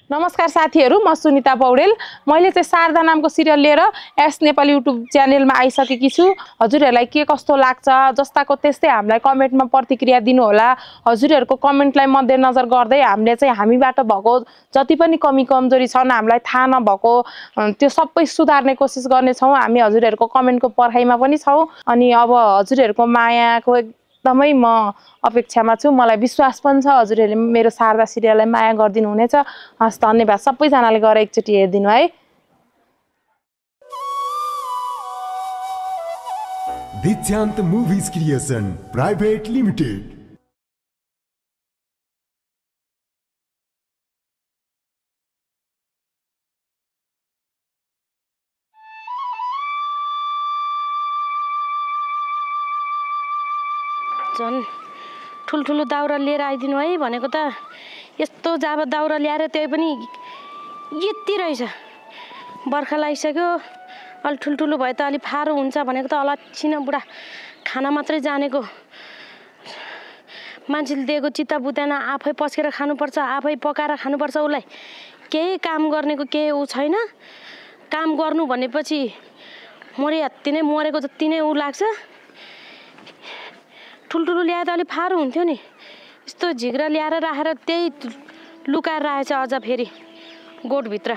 नमस्कार साथीहरु, म सुनिता पौडेल। मैले चाहिँ शारदा नामको सिरियल लिएर एस नेपाली युट्युब च्यानलमा आइसकेकी छु। हजुरहरुलाई के कस्तो लाग्छ जस्ताको त्यस्तै हामीलाई कमेन्टमा प्रतिक्रिया दिनु होला। हजुरहरुको कमेन्टलाई मध्यनजर गर्दै हामीले चाहिँ हामीबाट भएको जति पनि कमी कमजोरी छन् हामीलाई थाहा नभएको त्यो सबै सुधार्ने कोसिस गर्ने छौं। हामी हजुरहरुको कमेन्टको पर्खाइमा पनि छौं। अनि अब हजुरहरुको मायाको एकदमै म अपेक्षामा छु। मलाई विश्वास पनि छ हजुरहरुले मेरो शारदा सिरियललाई माया गर्दिनु हुनेछ। हस्, धन्यवाद। सबैजनाले गएर एकचोटी हेरिदिनु है। दिक्षान्त मुभिज क्रिएसन प्राइभेट लिमिटेड। झन् ठुल्ठुलो दाउरा लिएर आइदिनु है भनेको त यस्तो जाब दाउरा ल्याएर त्यही पनि यति रहेछ। बर्खा लागिसक्यो, अलि ठुल्ठुलो भए त अलि फारो हुन्छ भनेको त अलच्छिन बुढा खाना मात्रै जानेको। मान्छेले दिएको चित्त बुझ्दैन, आफै पस्केर खानुपर्छ, आफै पकाएर खानुपर्छ। उसलाई केही काम गर्नेको केही ऊ छैन। काम गर्नु भनेपछि मरे हत्ति नै मरेको जति नै ऊ लाग्छ। ठुल्ठुलो ल्याए त अलिक फारो हुन्थ्यो नि। यस्तो झिग्रा ल्याएर राखेर त्यही लुकाएर राखेछ अझ फेरि गोठभित्र।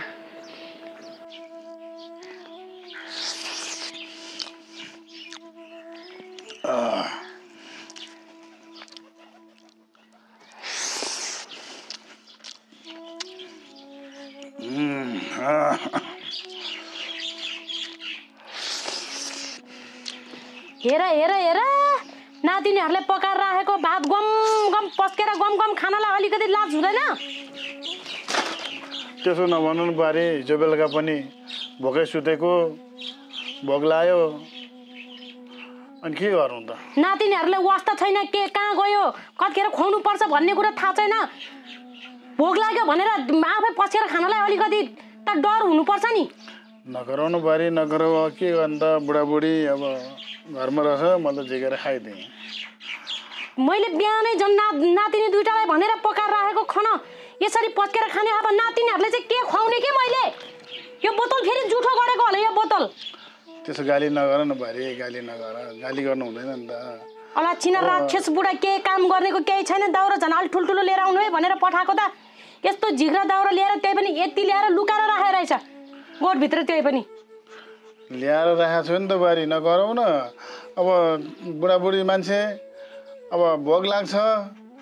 हेर हेर हेर, नातिनीहरूले पकाएर राखेको भात गम गम पस्केर गम गम खानालाई अलिकति लाज हुँदैन? त्यसो नभन्नु नि बारे। हिजो बेलुका पनि भोकै सुतेको, भोक लाग्यो, अनि के गर्नु त? नातिनीहरूलाई वास्ता छैन, के कहाँ गयो कतिखेर खुवाउनु पर्छ भन्ने कुरा थाहा छैन। भोक लाग्यो भनेर आफै पस्केर खानालाई अलिकति त डर हुनुपर्छ नि। नगराउनु बारे, नगराउ। के गर्नु त? बुढाबुढी अब घरमा रहेछ, म त झिकेर खाइदिएँ। मैले बिहानै झन् नातिनी दुइटालाई भनेर पकाएर राखेको खाना यसरी पस्केर खाने। अब नातिनीहरूले चाहिँ के खुवाउने के मैले? यो बोतल फेरि जुठो गरेको होला। यो बोतल त्यसो गाली नगर न बारे, गाली नगर। गाली गर्नु हुँदैन नि त। अलच्छिन राक्षस बुढा, के काम गर्नेको केही छैन। दाउरा झन् अलि ठुल्ठुलो लिएर आउनु है भनेर पठाएको त यस्तो झिग्रा दाउरा लिएर त्यही पनि यति ल्याएर लुकाएर राखेर रहेछ गोठभित्र। त्यही पनि ल्याएर राखेको छु नि त बारी, नगराउ न। अब बुढाबुढी मान्छे, अब भोक लाग्छ।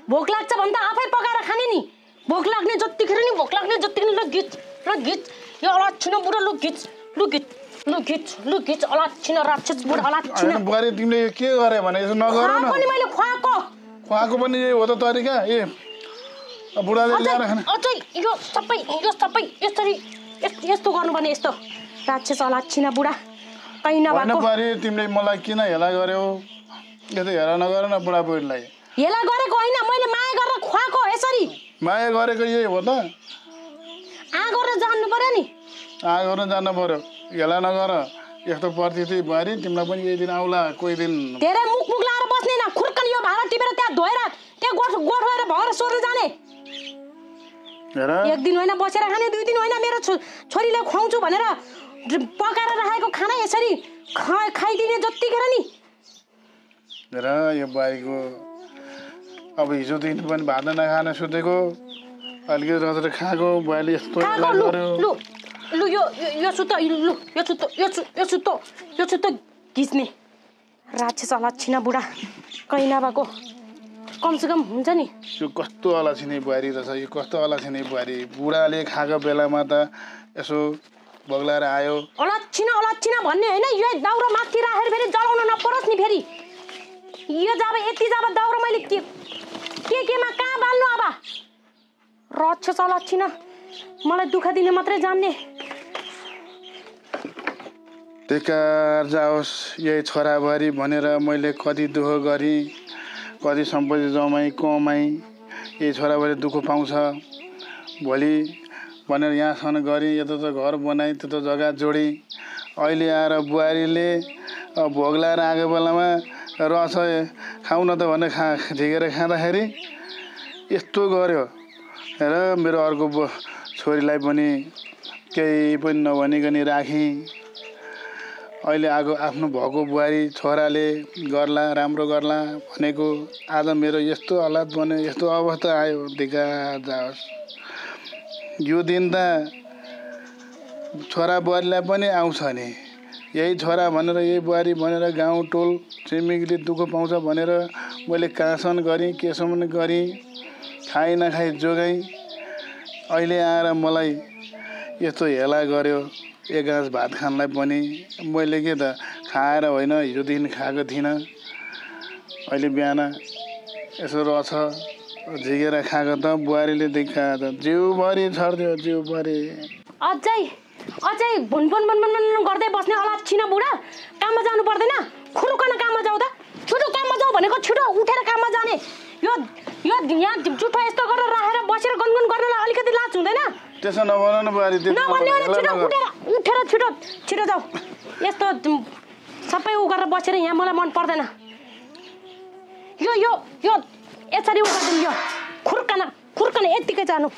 भोक लाग्छ भने त आफै पकाएर खाने नि। भोक लाग्ने जतिखेर नि भोक लाग्ने जतिखेर ल घिच ल घिच। यो अलच्छिन बुढा लु घिच लु घिच लु घिच लु घिच। अलच्छिन राक्षस बुढा अलच्छिन। बुहारी तिमीले यो के गरे भने यसो नगर न। पनि मैले खुवाएको पनि यही हो त तरिका। ए बुढाले ल्याएर खाने अझै यो सबै यसरी यस्तो गर्नुपर्ने। यस्तो राक्षस अलच्छिन बुढा कहीँ नभएको। बारी तिमीले मलाई किन हेला गर्यौ? यस्तो हेला नगर न बुढाबुढीलाई। हेला गरेको होइन, मैले माया गरेर खुवाएको। यसरी माया गरेको यही हो त। आ गरेर जान्नु पर्यो नि। आ गर्न जानु पर्यो, हेला नगर। यस्तो परिस्थिति बारी तिमीलाई पनि यही दिन आउला कोही दिन। धेरै मुख लाएर बस्ने न। खुर्कन यो भाँडा टिपेर त्यहाँ धोएर त्यहाँ गोठ गएर भएर सोर्न जाने। हेर, एक दिन होइन बसेर खाने, 2 दिन होइन मेरो छोरीलाई खुवाउँछु भनेर पकाएर राखेको खाना यसरी खाइदिने जतिखेर नि। हेर यो बारीको अब हिजोदेखि पनि भात नखान सुतेको, अलिकति रचेर खाएको। बुहारीले यस्तो लु लु यो सुत्तो, लु यो सुत्तो घिच्ने राक्षस अलच्छिन बुढा कहीँ नभएको। कमसेकम हुन्छ नि। यो कस्तो अलछिने बुहारी रहेछ, यो कस्तो अलछिने बुहारी। बुढाले खाएको बेलामा त यसो बग्लाएर आयो। अलच्छिन भन्ने होइन। यो दाउरा माथि राखेर फेरि जलाउन नपरोस् नि। फेरि यो जब यति जब दाउरा मैले केमा कहाँ बाल्नु? अब राक्षस अलच्छिन मलाई दुःख दिने मात्रै जान्ने। बेकार जाओस् यही छोराबुहारी भनेर मैले कति दुःख गरेँ, कति सम्पत्ति जमाएँ कमाएँ। यही छोराबुहारी दुःख पाउँछ भोलि भनेर यहाँसम्म गरेँ। यता त घर बनाएँ, त्यता जग्गा जोडेँ। अहिले आएर बुहारीले भोग लगाएर आएको बेलामा रस खाउँ न त भनेर झिकेर खाँदाखेरि यस्तो गर्यो। हेर मेरो अर्को छोरीलाई पनि केही पनि नभनिकन राखेँ। अहिले आफ्नो भएको बुहारी छोराले गर्ला राम्रो गर्ला भनेको आज मेरो यस्तो हालत बन्यो, यस्तो अवस्था आयो। धिक्का जाओस्। यो दिन त छोरा बुहारीलाई पनि आउँछ नि, यही छोरा भनेर यही बुहारी भनेर गाउँ टोल छिमेकीले दुःख पाउँछ भनेर मैले कहाँसम्म गरेँ, केसम्म गरेँ, खाइ नखाइ जोगाएँ। अहिले आएर मलाई यस्तो हेला गर्यो। एक गाँस भात खानलाई पनि मैले के त खाएर होइन, हिजोदेखि खाएको थिइनँ। अहिले बिहान यसो रहेछ झिकेर खाएको त बुहारीले देखा त जिउभरि छर्दियो, जिउभरि। अझै भुनभुन गर्दै बस्ने अलाच्छिन बुढा। काममा जानु पर्दैन? खुरुकन काममा जाऊ त। छिटो काममा जाऊ भनेको छिटो उठेर काममा जाने। यो यहाँ जुठो यस्तो गरेर राखेर बसेर गनगन गर्नलाई अलिकति लाज हुँदैन? त्यसो नभन बुहारी। उठेर छिटो जाऊ। यस्तो सबै उ गरेर बसेर यहाँ मलाई मन पर्दैन। यो यसरी उ गरिदिनु। यो खुर्कन यत्तिकै जानु।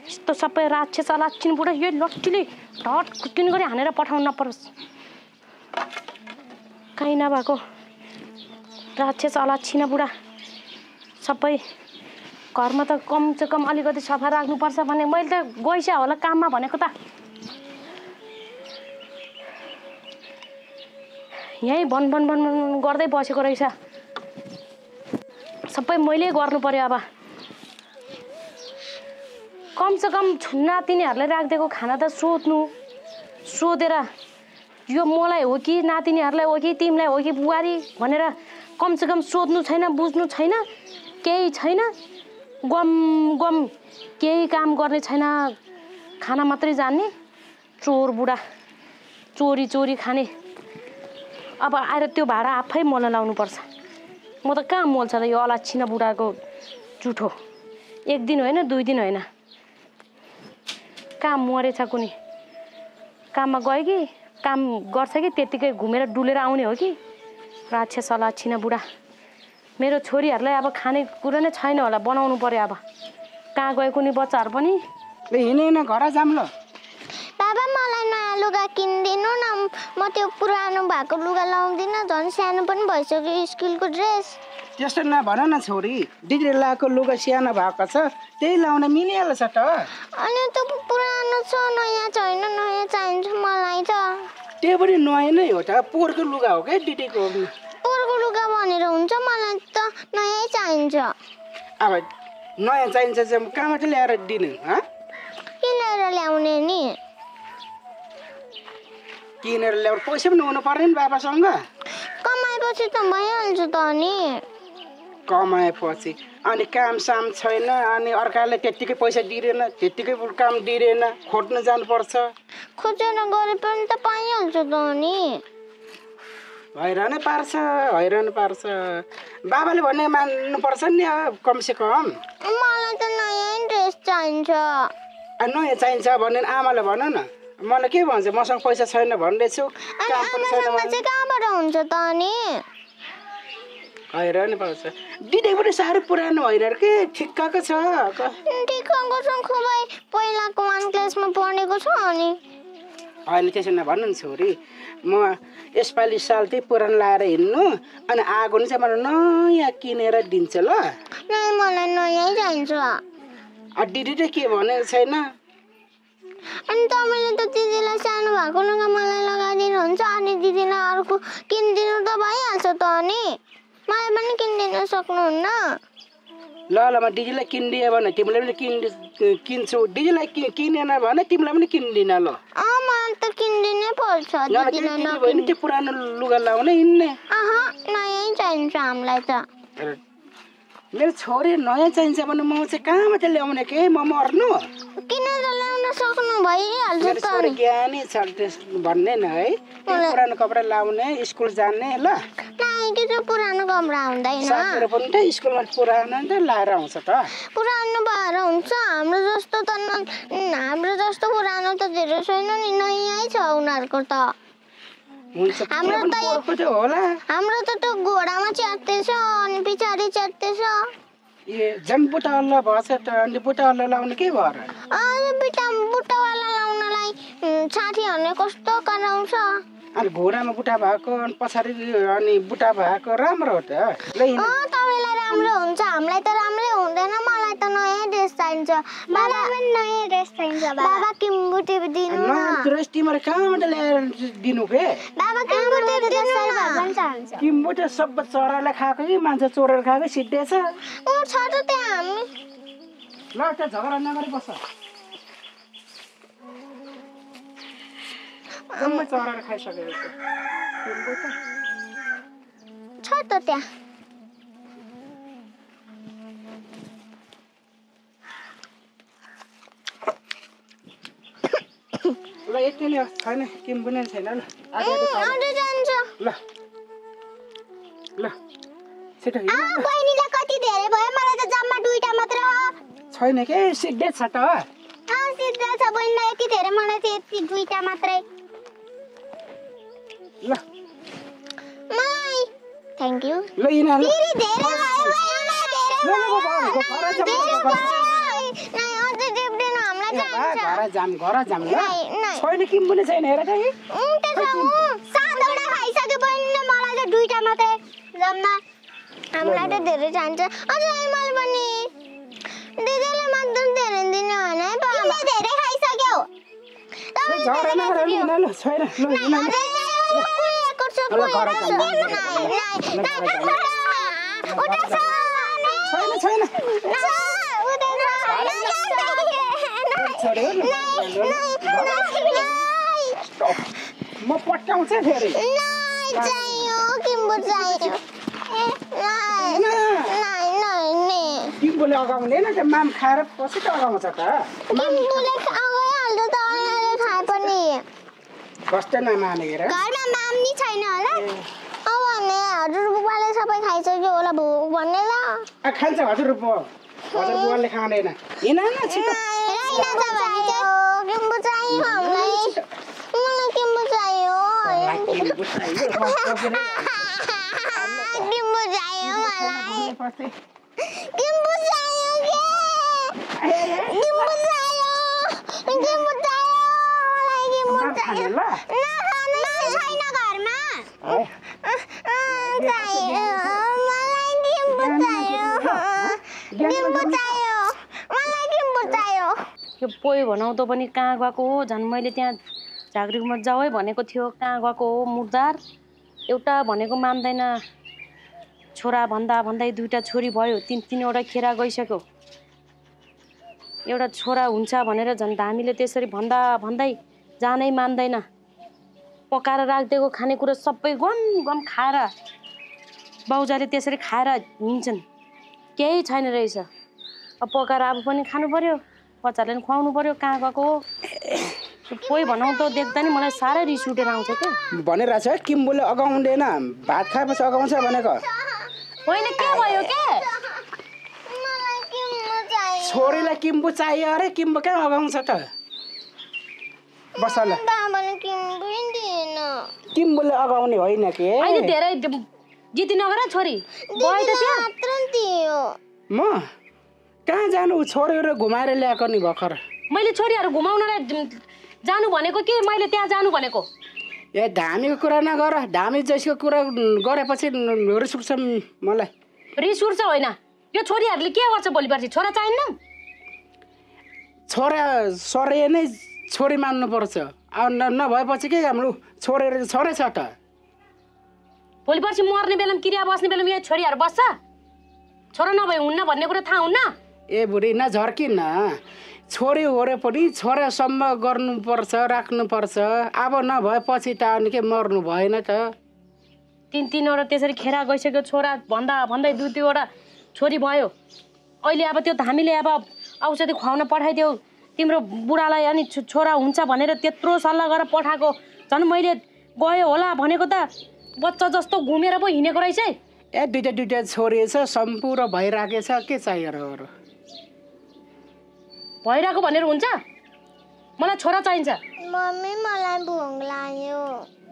यस्तो सबै राक्षस अलाच्छिन बुढा। यो लट्ठीले ढट खुट्किन गरी हानेर पठाउनु नपरोस्। कहीँ नभएको राक्षस अलाच्छिन बुढा। सबै घरमा त कमसे कम अलिकति सफा राख्नुपर्छ भने मैले त गइसा होला काममा भनेको त। यहीँ बन गर्दै बसेको रहेछ। सबै मैले गर्नु पर्यो अब। कमसेकम नातिनीहरूलाई राखिदिएको खाना त सोधेर यो मलाई हो कि नातिनीहरूलाई हो कि तिमीलाई हो कि बुहारी भनेर कमसेकम सोध्नु छैन, बुझ्नु छैन, केही छैन। गम केही काम गर्ने छैन, खाना मात्रै जान्ने चोर बुढा। चोरी खाने। अब आएर त्यो भाडा आफै मलाई लाउनुपर्छ। म त कहाँ मोल्छ त यो अलाच्छिन बुढाको जुठो। एक दिन होइन, 2 दिन होइन, काम मरेछ कुनै। काममा गयो कि काम गर्छ कि त्यत्तिकै घुमेर डुलेर आउने हो कि। राक्षस अलाच्छिन बुढा। मेरो छोरीहरूलाई अब खाने कुरो नै छैन होला, बनाउनु पर्यो अब। कहाँ गयो कुनै बच्चाहरू पनि। हिँडेन घर जाम ल। बाबा मलाई नयाँ लुगा किनिदिनु न। म त्यो पुरानो भएको लुगा लाउँदिनँ, झन् सानो पनि भइसक्यो स्कुलको ड्रेस। त्यस्तो नभन न छोरी। दिदीले लगाएको लुगा सानो भएको छ, त्यही लाउन मिलिहाल्छ त। अनि त्यो पुरानो छ, नयाँ छैन। नयाँ चाहिन्छ मलाई त। त्यो पनि नयाँ नै हो त। पोहोरको लुगा हो क्या दिदीको। पोहोरको लुगा भनेर हुन्छ, मलाई त नयाँ चाहिन्छ। अब नयाँ चाहिन्छ चाहिँ कहाँबाट ल्याएर दिनु? किनेर ल्याउने नि। किनेर ल्याउनु पैसा पनि हुनु पर्ने नि बाबासँग। कमाएपछि त भइहाल्छ त नि। कमाएपछि अनि काम साम छैन, अनि अर्काले त्यत्तिकै पैसा दिँदैन, त्यत्तिकै काम दिँदैन, खोज्न जानुपर्छ। खोजेर गरे पनि त पाइहाल्छ त नि। हैरानै पार्छ। बाबाले भन्ने मान्नुपर्छ नि कमसे कम। मलाई त नयाँ ड्रेस चाहिन्छ। नयाँ चाहिन्छ भने आमाले भन न। मलाई के भन्छ, मसँग पैसा छैन भन्दैछु। चाहिँ कहाँबाट हुन्छ त नि? हैरानै पार्छ। दिदी पनि साह्रै पुरानो होइन के, ठिक्कको छ। ठिक्कको छ खुबै, पहिलाको 1 क्लासमा पढेको छ अनि। होइन त्यसो नभन्नु नि छोरी। म यसपालि साल त्यही पुरानो लाएर हिँड्नु, अनि आगो नि चाहिँ मलाई नयाँ किनेर दिन्छ ल। मलाई नयाँ चाहिन्छ। दिदी चाहिँ के भनेको छैन? अनि तपाईँले त दिदीलाई सानो भएको लुगा मलाई लगाइदिनुहुन्छ, अनि दिदीलाई अर्को किनिदिनु त भइहाल्छ त नि। मलाई पनि किनिदिनु सक्नुहुन्न? ल म दिदीलाई किनिदिएँ भने तिमीलाई पनि किन्छु, दिदीलाई किनेन भने तिमीलाई पनि किन्दिनँ ल। मलाई त किनिदिनै पर्छ। त्यो पुरानो लुगा लाउने हिँड्ने। नयाँ चाहिन्छ हामीलाई त। मेरो छोरी नयाँ चाहिन्छ भने म चाहिँ कहाँबाट ल्याउने के, म मर्नु? किनेर ल्याउन सक्नु भइहाल्छ त। छोरी ज्ञानी छ भन्ने न है। पुरानो कपडा लाउने, स्कुल जाने ल। के चाहिँ पुरानो कपडा हुँदैन। साथीहरू पनि त स्कुलमा पुरानो त लाएर आउँछ त। पुरानो भएर हुन्छ? हाम्रो जस्तो पुरानो त धेरै छैन नि, नयाँ छ उनीहरूको त। हाम्रो त त्यो घोडामा च्यात्दैछ अनि पछाडि च्यात्दैछ। ए जम बुट्टावाला भएछ त अनि बुट्टावाला लाउने के भयो र बुट्टावाला लाउनलाई साथीहरूले कस्तो कराउँछ अनि घोडामा बुट्टा भएको अनि पछाडि अनि बुट्टा भएको राम्रो हो त ल तपाईँलाई राम्रो हुन्छ हामीलाई त राम्रै हुँदैन मलाई त नयाँ ड्रेस चाहिन्छ बाबा पनि नयाँ ड्रेस चाहिन्छ बाबा किम्बुटी दिनु न नयाँ ड्रेस तिमीले कहाँबाट ल्याएर दिनु के बाबा किम्बुटी ड्रेस भगवान चाहन्छ किम्बुटी सब चराले खाएको कि मान्छे चोरेर खाएको सिद्धेछ छ त त्यहाँ हामी ल त्यो झगडा नगरी बस्छ जम्मै चराले खाइसकेको छ त त्यहाँ ल यति नै छैन किम्बुने छैन ल अझै जान्छ ल ल छिटो बहिनीलाई कति धेरै भयो मलाई त जम्मा 2टा मात्र छैन के सिद्धे छ त सिद्ध छ बहिनीलाई यति धेरै मलाई चाहिँ यति 2टा मात्रै ल मलाई थ्याङ्क यू ल यिना ल फेरि धेरै भयो घर जाम छैन किम्बुने छैन हेर त सातवटा खाइसक्यो बहिनीले मलाई त 2टा मात्रै जम्मा हामीलाई त धेरै चाहिन्छ अझै मैले पनि दिदीले मात्र धेरै दिनु होइन तिमीले धेरै खाइसक्यौ म पट्याउँछ फेरि किम्बुले अगाउँदैन त्यो माम खाएर पछि त अगाउँछ त कस्तो नमानेर घरमा माम नि छैन होला अब भने हजुरबुबाले सबै खाइसक्यो होला भोक भनेर खान्छ हजुरबुवाले खाँदैन हिँड न छिटो किम्बु चाहियो हामीलाई मलाई किम्बु चाहियो किम्बु चाहियो मलाई किम्बु चाहियो छैन घरमा यो पोइ भनाउँदो पनि कहाँ गएको हो झन् मैले त्यहाँ झाँक्रीमा जाऊ है भनेको थियो कहाँ गएको हो मुर्दार एउटा भनेको मान्दैन छोरा भन्दै 2टा छोरी भयो 3-3वटा खेरा गइसक्यो एउटा छोरा हुन्छ भनेर झन् हामीले त्यसरी भन्दै जानै मान्दैन पकाएर राखिदिएको खानेकुरा सबै गम खाएर बाउजाले त्यसरी खाएर हिँड्छन् केही छैन रहेछ अब पकाएर अब पनि खानु पर्यो बच्चाले पनि खुवाउनु पर्यो कहाँ गएको पोइ भनाउँदो देख्दा नि मलाई साह्रै रिस उठेर आउँछ क्या भनिरहेछ किम्बुले अगाउँदैन भात खाएपछि अगाउँछ भनेको होइन के भयो के छोरीलाई किम्बु चाहियो अरे किम्बु कहाँ अगाउँछ त बसल किम्बुले अगाउने होइन के अहिले धेरै जिति नगर छोरी गयो त त्यहाँ म कहाँ जानु छोरीहरू घुमाएर ल्याएको नि भर्खर मैले छोरीहरू घुमाउनलाई जानु भनेको कि मैले त्यहाँ जानु भनेको ए धामीको कुरा नगर धामी जैसको कुरा गरेपछि रिस उठ्छ मलाई रिस उठ्छ होइन यो छोरीहरूले के गर्छ भोलि पर्सि छोरा चाहिन्न छोरा सरे नै छोरी मान्नु पर्छ नभएपछि के हाम्रो छोरे छ त भोलि पर्सि मर्ने बेलामा क्रिया बस्ने बेलामा यो छोरीहरू बस्छ छोरा नभए हुन्न भन्ने कुरा थाहा हुन्न ए बुढी नझर्किन छोरी होरे पनि छोरासम्म गर्नुपर्छ राख्नुपर्छ अब नभएपछि त अनि के मर्नु भएन त 3-3वटा त्यसरी खेरा गइसक्यो छोरा भन्दै 2-2वटा छोरी भयो अहिले अब त्यो हामीले अब औषधि खुवाउन पठाइदेऊ तिम्रो बुढालाई अनि छोरा हुन्छ भनेर त्यत्रो सल्लाह गरेर पठाएको झन् मैले गयो होला भनेको त बच्चा जस्तो घुमेर पो हिँडेको रहेछ ए दुईटा छोरी छ सम्पूर्ण भइराखेको छ के चाहियो र भइरहेको भनेर हुन्छ मलाई छोरा चाहिन्छ मम्मी मलाई भोक लाग्यो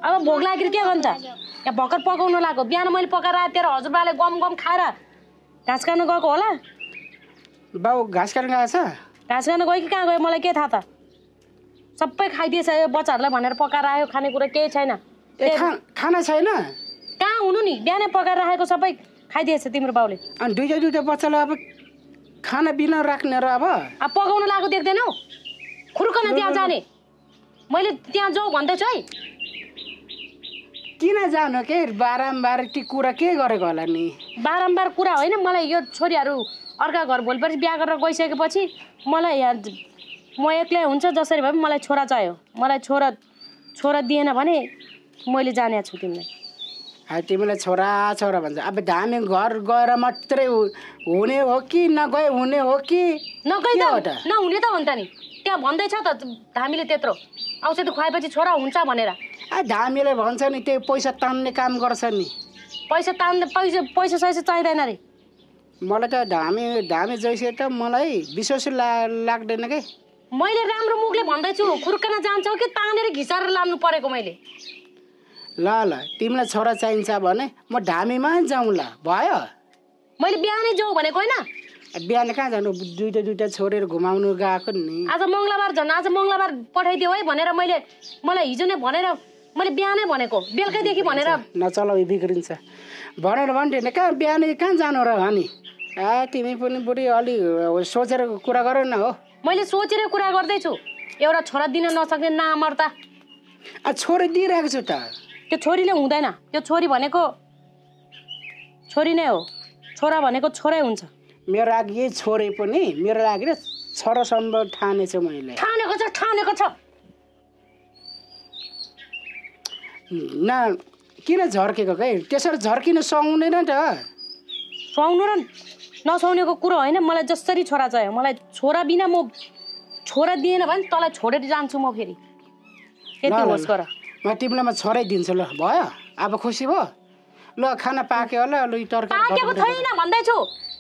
अब भोक लागेर के गर्छ यहाँ भर्खर पकाउनु लाग्यो बिहान मैले पकाएर तेरो हजुरबाले गम खाएर घाँस काट्न गएको होला बाउ घाँस काट्न गएको छ? घाँस खान गयो कि कहाँ गयो मलाई के थाहा त? सबै खाइदिएछ यो बच्चाहरूलाई भनेर पकाएर आयो, खानेकुरा केही छैन। खाना छैन? कहाँ हुनु नि, बिहानै पकाएर राखेको सबै खाइदिएछ तिम्रो बाउले। अनि दुईटा बच्चालाई अब खाना बिना राख्ने र अब पकाउन लागेको देख्दैनौ? खुर्कन त्यहाँ जाने, मैले त्यहाँ जाऊ भन्दैछु है। किन जानु के बारम्बार ती कुरा के गरेको होला नि? बारम्बार कुरा होइन, मलाई यो छोरीहरू अर्का घर भोलिपर्सि बिहा गरेर गइसकेपछि मलाई यहाँ म एक्लै हुन्छ जसरी भए पनि मलाई छोरा चाहियो। मलाई छोरा दिएन भने मैले जाने छु तिमीलाई। तिमीलाई छोरा भन्छ। अब हामी घर गएर मात्रै हुने हो कि नगए हुने हो कि नगए त नहुने त हो नि त नि। त्यहाँ भन्दैछ त हामीले त्यत्रो औषधि खुवाएपछि छोरा हुन्छ भनेर। धामीले भन्छ नि त्यो पैसा तान्ने काम गर्छ नि। पैसा चाहिँदैन रे मलाई त धामी जैसे त मलाई विश्वास लाग्दैन के। मैले राम्रो मुखले भन्दैछु, खुर्कन जान्छौ कि तानेर घिसारेर लानु परेको मैले। ल तिमीलाई छोरा चाहिन्छ भने म धामीमा जाउँला, भयो? मैले बिहानै जाऊ भनेको होइन। बिहान कहाँ जानु, दुईटा छोडेर घुमाउनु गएको नि। आज मङ्गलबार पठाइदियो है भनेर मलाई हिजो नै भनेर मैले बिहानै भनेको, बेलुकैदेखि भनेर नचलाउ बिग्रिन्छ भनेर भन्थेन। कहाँ बिहानै कहाँ जानु र अनि? तिमी पनि बुढी अलि सोचेर कुरा गर न हो। मैले सोचेर कुरा गर्दैछु। एउटा छोरा दिन नसक्ने नामर्ता छोरी दिइरहेको छु त। त्यो छोरीले हुँदैन, त्यो छोरी भनेको छोरी नै हो, छोरा भनेको छोरै हुन्छ। मेरो लागि छोरी पनि मेरो लागि छोरासम्म ठानेछु मैले। ठानेको छ न किन झर्केको के? त्यसरी झर्किन सक्दैन त। सुहाउनु र नसुहाउनेको कुरो होइन, मलाई जसरी छोरा चाहियो। मलाई छोरा बिना म छोरा दिएन भने तँलाई छोडेर जान्छु म फेरि। यति होस् गर। म तिमीलाई म छोरै दिन्छु ल, भयो? अब खुसी भयो? ल खाना पाक्यो होला, लु तरकारी पाकेको छैन भन्दैछु,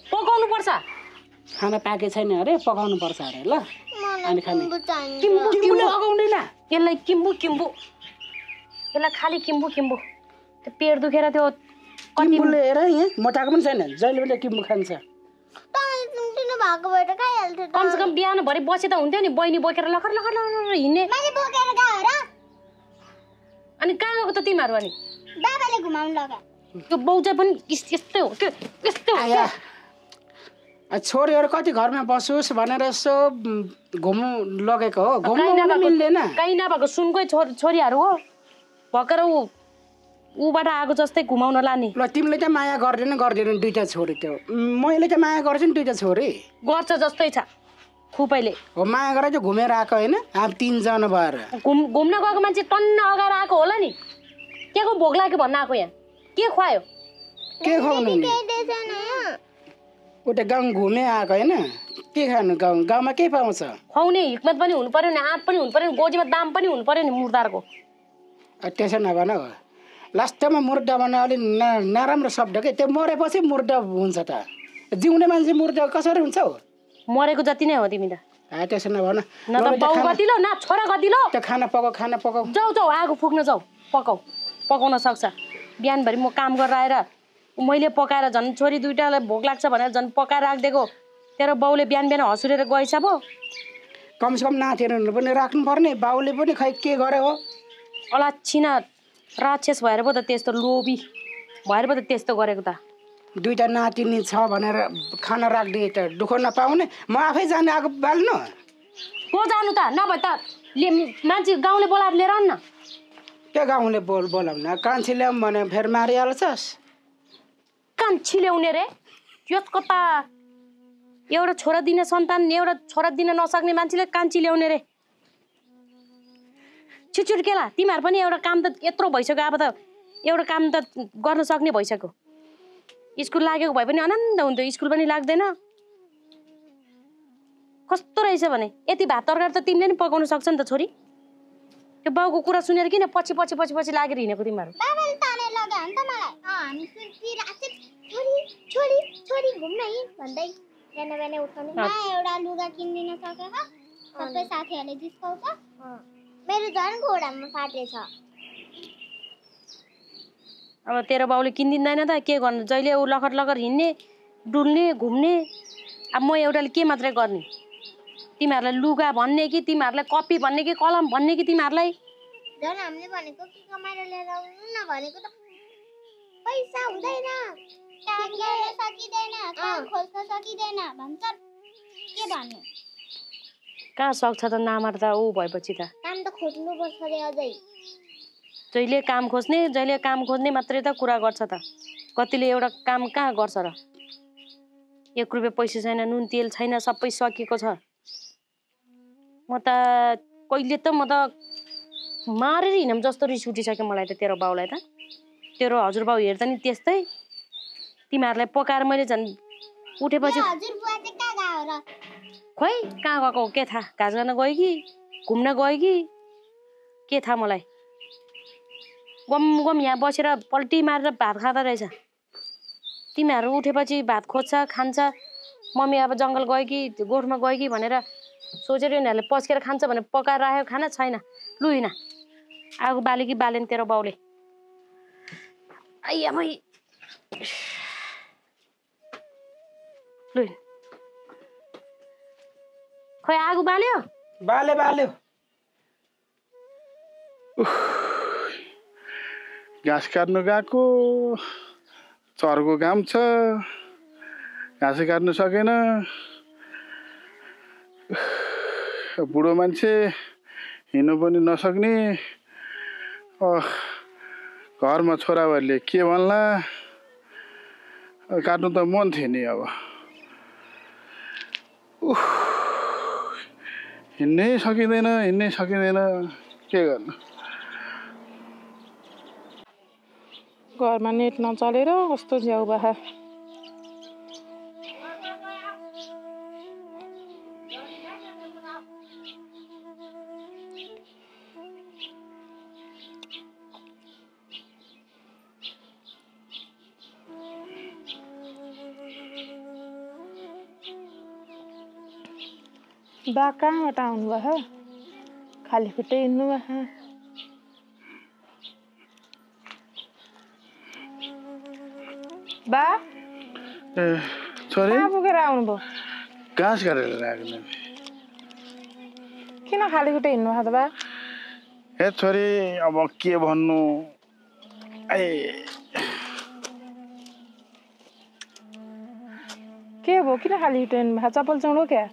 पकाउनु पर्छ। खाना पाके छैन अरे, पकाउनु पर्छ अरे। ल अनि खाने किम्बु लगाउँदैन यसलाई, किम्बु यसलाई खालि किम्बु। त्यो पेट दुखेर त्यो किम्बुले हेर यहाँ मोटाएको पनि छैन, जहिले पनि किम्बु खान्छ। कमसेकम बिहानभरि बसे त हुन्थ्यो नि, बहिनी बोकेर लखर हिँड्ने। अनि कहाँ गएको त तिमीहरू? अनि बाबाले घुमाउनु लगा। त्यो बाउजा पनि यस्तै हो, यस्तै हो। छोरीहरू कति घरमा बसोस् भनेर यसो घुम्नु लगेको हो, घुम्नु मिल्दैन। कहीँ नभएको सुनकै छोरीहरू हो, भर्खर ऊबाट आएको जस्तै घुमाउन लाने। ल तिमीले त माया गर्दैन दुईटा छोरी, त्यो मैले त माया गर्छु नि दुईटा छोरी। गर्छ जस्तै छ खुपैले। हो माया गरेर चाहिँ घुमेर आएको होइन, अब 3 जना भएर घुम्न गएको मान्छे टन्न अगाएर आएको होला नि। के को भोग लाग्यो भन्न आएको? यहाँ के खुवायो? के खुवाउनु नि? उता गाउँ घुमे आएको होइन, के खानु? गाउँमा के पाउँछ? खुवाउने हिक्मत पनि हुनु पर्यो नि, आँट पनि हुनु पर्यो नि, गोजीमा दाम पनि हुनु पर्यो नि मुर्दारको। त्यसो नभन हो, लास्टमा मुर्दा भने अलिक नराम्रो शब्द के, त्यो मरेपछि मुर्दा हुन्छ त। जिउने मान्छे मुर्दा कसरी हुन्छ हो? मरेको जति नै हो तिमी त। त्यसो नभन, न त बाउ गतिलो न छोरा गतिलो। त्यो खाना पकाऊ। जाऊ आगो फुक्न जाऊ, पकाउन सक्छ। बिहानभरि म काम गरेर आएर मैले पकाएर झन् छोरी दुईटालाई भोक लाग्छ भनेर झन् पकाएर राखिदिएको, तेरो बाउले बिहान हँसुरेर गएछ पो। कमसेकम नातिहरू पनि राख्नु पर्ने, बाउले पनि खै के गरे हो? अलक्षिण राक्षस भएर पो त त्यस्तो लोभी भएर पो त त्यस्तो गरेको त। दुईटा नातिनी छ भनेर खाना राखिदिए त दुःख नपाउने, म आफै जाने आगो बाल्नु। को जानु त? नभए त मान्छे गाउँले बोलाएर लिएर आउनु न। के गाउँले बोलाउन? कान्छी ल्याउँ भने फेरि मारिहाल्छस्। कान्छी ल्याउने रे? यसको त एउटा छोरा दिने सन्तान, एउटा छोरा दिन नसक्ने मान्छेले कान्छी ल्याउने रे? छिचुर केला, तिमीहरू पनि एउटा काम त यत्रो भइसक्यो, अब त एउटा काम त गर्न सक्ने भइसक्यो। स्कुल लागेको भए पनि आनन्द हुन्थ्यो, स्कुल पनि लाग्दैन। कस्तो रहेछ भने यति भात तरकारी त तिमीले नि पकाउन सक्छ नि त छोरी। त्यो बाउको कुरा सुनेर किन पछि लागेर हिँडेको तिमीहरू? बाबाले ताने लग्यो नि त मलाई। हामी सुतिरहेको छोरी घुम्न हिँड भन्दै बिहान उठाउने। एउटा लुगा किन्दिन सकेको सबै साथीहरूले जिस्काउँछ। मेरो झन् घोडामा फाटेछ। अब तेरो बाउले किनिदिँदैन त के गर्नु? जहिले ऊ लखर हिँड्ने, डुल्ने, घुम्ने, अब म एउटाले के मात्रै गर्ने तिमीहरूलाई लुगा भन्ने कि तिमीहरूलाई कपी भन्ने कि कलम भन्ने कि तिमीहरूलाई झन् हामीले भनेको के कमाएर लिएर आउनु न भनेको त पैसा हुँदैन काम गर्न सकिँदैन काम खोल्न सकिँदैन भन्छ के भन्नु कहाँ सक्छ त नामार्दा ऊ भएपछि त काम त खोज्नुपर्छ रे अझै जहिले काम खोज्ने मात्रै त कुरा गर्छ त कतिले एउटा काम कहाँ गर्छ र 1 रुपैयाँ पैसा छैन नुन तेल छैन सबै सकिएको छ म त कहिले त म त मारेर हिँडम जस्तो रिस उठिसक्यो मलाई त तेरो बाउलाई त तेरो हजुरबाउ हेर्दा नि त्यस्तै तिमीहरूलाई पकाएर मैले झन् उठेपछि हजुरबुवा चाहिँ कहाँ गयो र खोइ कहाँ गएको हो के थाहा घाँस गर्न गयो कि घुम्न गयो कि के थाहा मलाई गम यहाँ बसेर पल्टी मारेर भात खाँदो रहेछ तिमीहरू उठेपछि भात खोज्छ खान्छ मम्मी अब जङ्गल गयो कि गोठमा गयो कि भनेर सोचेर यिनीहरूले पस्केर खान्छ भने पकाएर राखेको खाना छैन लु हिँड आगो बाले कि बालेन तेरो बाउले आइयामै लु हिँड खोइ आगो बाल्यो बाल्यो घाँस काट्नु गएको चर्को काम छ घाँस काट्नु सकेन बुढो मान्छे हिँड्नु पनि नसक्ने घरमा छोराबारीले के भन्ला काट्नु त मन थियो नि अब हिँड्नै सकिँदैन के गर्नु घरमा नेट नचलेर कस्तो झ्याउ बाहा बा कहाँबाट आउनु भयो खाली खुट्टै हिँड्नु भयो बा छोरी कहाँ पुगेर आउनुभयो घाँस काटेर राख्नु किन खाली खुट्टै हिँड्नु भएको त बा हे छोरी अब के भन्नु के भयो किन खाली खुट्टै हिँड्नु भएको चप्पल चौडो क्या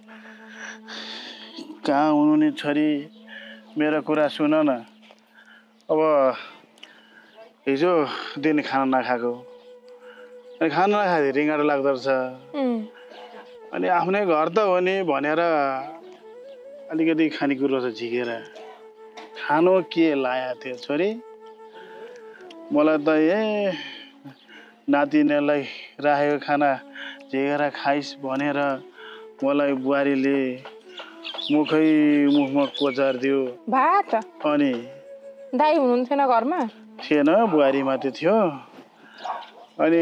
कहाँ हुनु नि छोरी मेरो कुरा सुन न अब हिजो दिन खाना नखाएको अनि खाना नखाँदा रिङ्गाटो लाग्दो रहेछ अनि आफ्नै घर त हो नि भनेर अलिकति खानेकुरो त झिकेर खानु के लाया थियो छोरी मलाई त नातिनीलाई राखेको खाना झिकेर खाइस् भनेर मलाई बुहारीले मुखमा कोचार दियो भात अनि दाइ हुनुहुन्थेन घरमा थिएन बुहारी मात्रै थियो अनि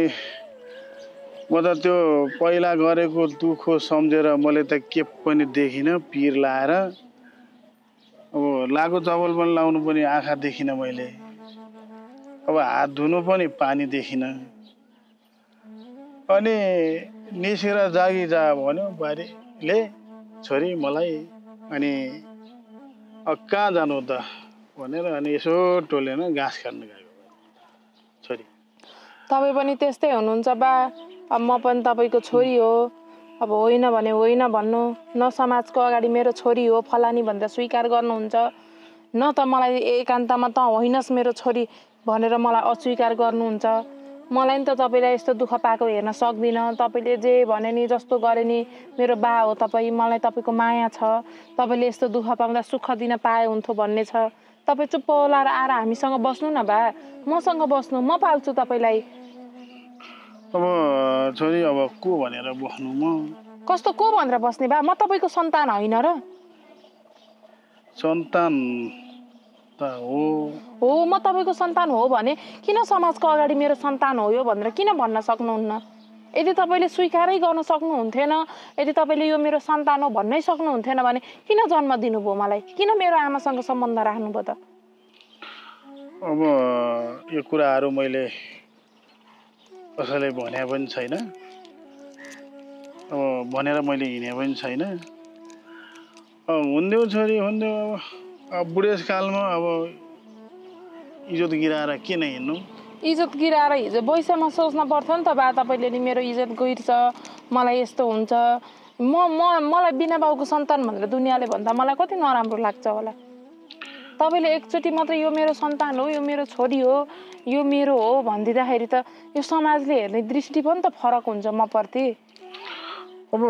म त त्यो पहिला गरेको दुःख सम्झेर मैले त के पनि देखिनँ पिर लाएर अब लाको चपल पनि लाउनु पनि आँखा देखिनँ मैले अब हात धुनु पनि पानी देखिनँ अनि निसेर जागी जा भन्यो बुहारीले छोरी मलाई अनि कहाँ जानु त भनेर अनि यसो टोलेन घाँस काट्नु गएको छोरी तपाईँ पनि त्यस्तै हुनुहुन्छ बा अब म पनि तपाईँको छोरी हो अब होइन भने होइन भन्नु न समाजको अगाडि मेरो छोरी हो फलानी भन्दा स्वीकार गर्नुहुन्छ न त मलाई एकान्तमा त होइनस् मेरो छोरी भनेर मलाई अस्वीकार गर्नुहुन्छ मलाई नि त तपाईँलाई यस्तो दुःख पाएको हेर्न सक्दिनँ तपाईँले जे भने नि जस्तो गरे नि मेरो बा हो तपाईँ मलाई तपाईँको माया छ तपाईँले यस्तो दुःख पाउँदा सुख दिन पाए हुन्थ्यो भन्ने छ तपाईँ चुप्प लाएर आएर हामीसँग बस्नु न बा मसँग बस्नु म पाल्छु तपाईँलाई अब छोरी अब को भनेर बस्नु म कस्तो को भनेर बस्ने बा म तपाईँको सन्तान होइन र सन्तान त हो म तपाईँको सन्तान हो भने किन समाजको अगाडि मेरो सन्तान हो यो भनेर किन भन्न सक्नुहुन्न यदि तपाईँले स्वीकारै गर्न सक्नुहुन्थेन यदि तपाईँले यो मेरो सन्तान हो भन्नै सक्नुहुन्थेन भने किन जन्म दिनुभयो मलाई किन मेरो आमासँग सम्बन्ध राख्नुभयो त अब यो कुराहरू मैले कसैले भने पनि छैन अब भनेर मैले हिँडे पनि छैन। हुन्थ्यो छोरी हुन्थ्यो अब बुढेसकालमा अब इज्जत गिराएर किन हिँड्नु? इज्जत गिराएर हिजो भविष्यमा सोच्न पर्थ्यो नि त बा तपाईँले नि मेरो इज्जत गिर्छ मलाई यस्तो हुन्छ मलाई बिना बाउको सन्तान भनेर दुनियाँले भन्दा मलाई कति नराम्रो लाग्छ होला। तपाईँले एकचोटि मात्रै यो मेरो सन्तान हो यो मेरो छोरी हो यो मेरो हो भनिदिँदाखेरि त यो समाजले हेर्ने दृष्टि पनि त फरक हुन्छ म प्रति। अब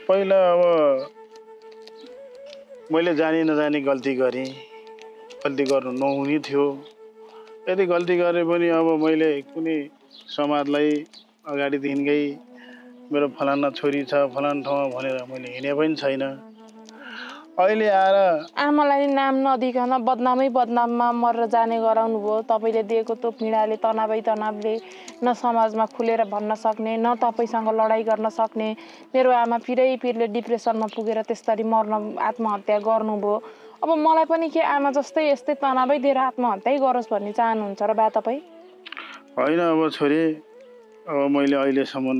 पहिला अब मैले जानी नजानी गल्ती गरेँ, गल्ती गर्नु नहुने थियो। यदि गल्ती गरेँ पनि अब मैले कुनै समाजलाई अगाडिदेखिकै मेरो फलाना छोरी छ फलाना ठाउँमा भनेर मैले हिँडे पनि छैन। अहिले आएर आमालाई नाम नदिकन बदनाममा मरेर जाने गराउनु भयो। तपाईँले दिएको त्यो पीडाले तनावले न समाजमा खुलेर भन्न सक्ने न तपाईँसँग लडाइँ गर्न सक्ने। मेरो आमा पिरले डिप्रेसनमा पुगेर त्यसरी मर्न आत्महत्या गर्नुभयो। अब मलाई पनि के आमा जस्तै यस्तै तनावै दिएर आत्महत्या गरोस् भन्ने चाहनुहुन्छ र बा तपाईँ? होइन अब छोरी अब मैले अहिलेसम्म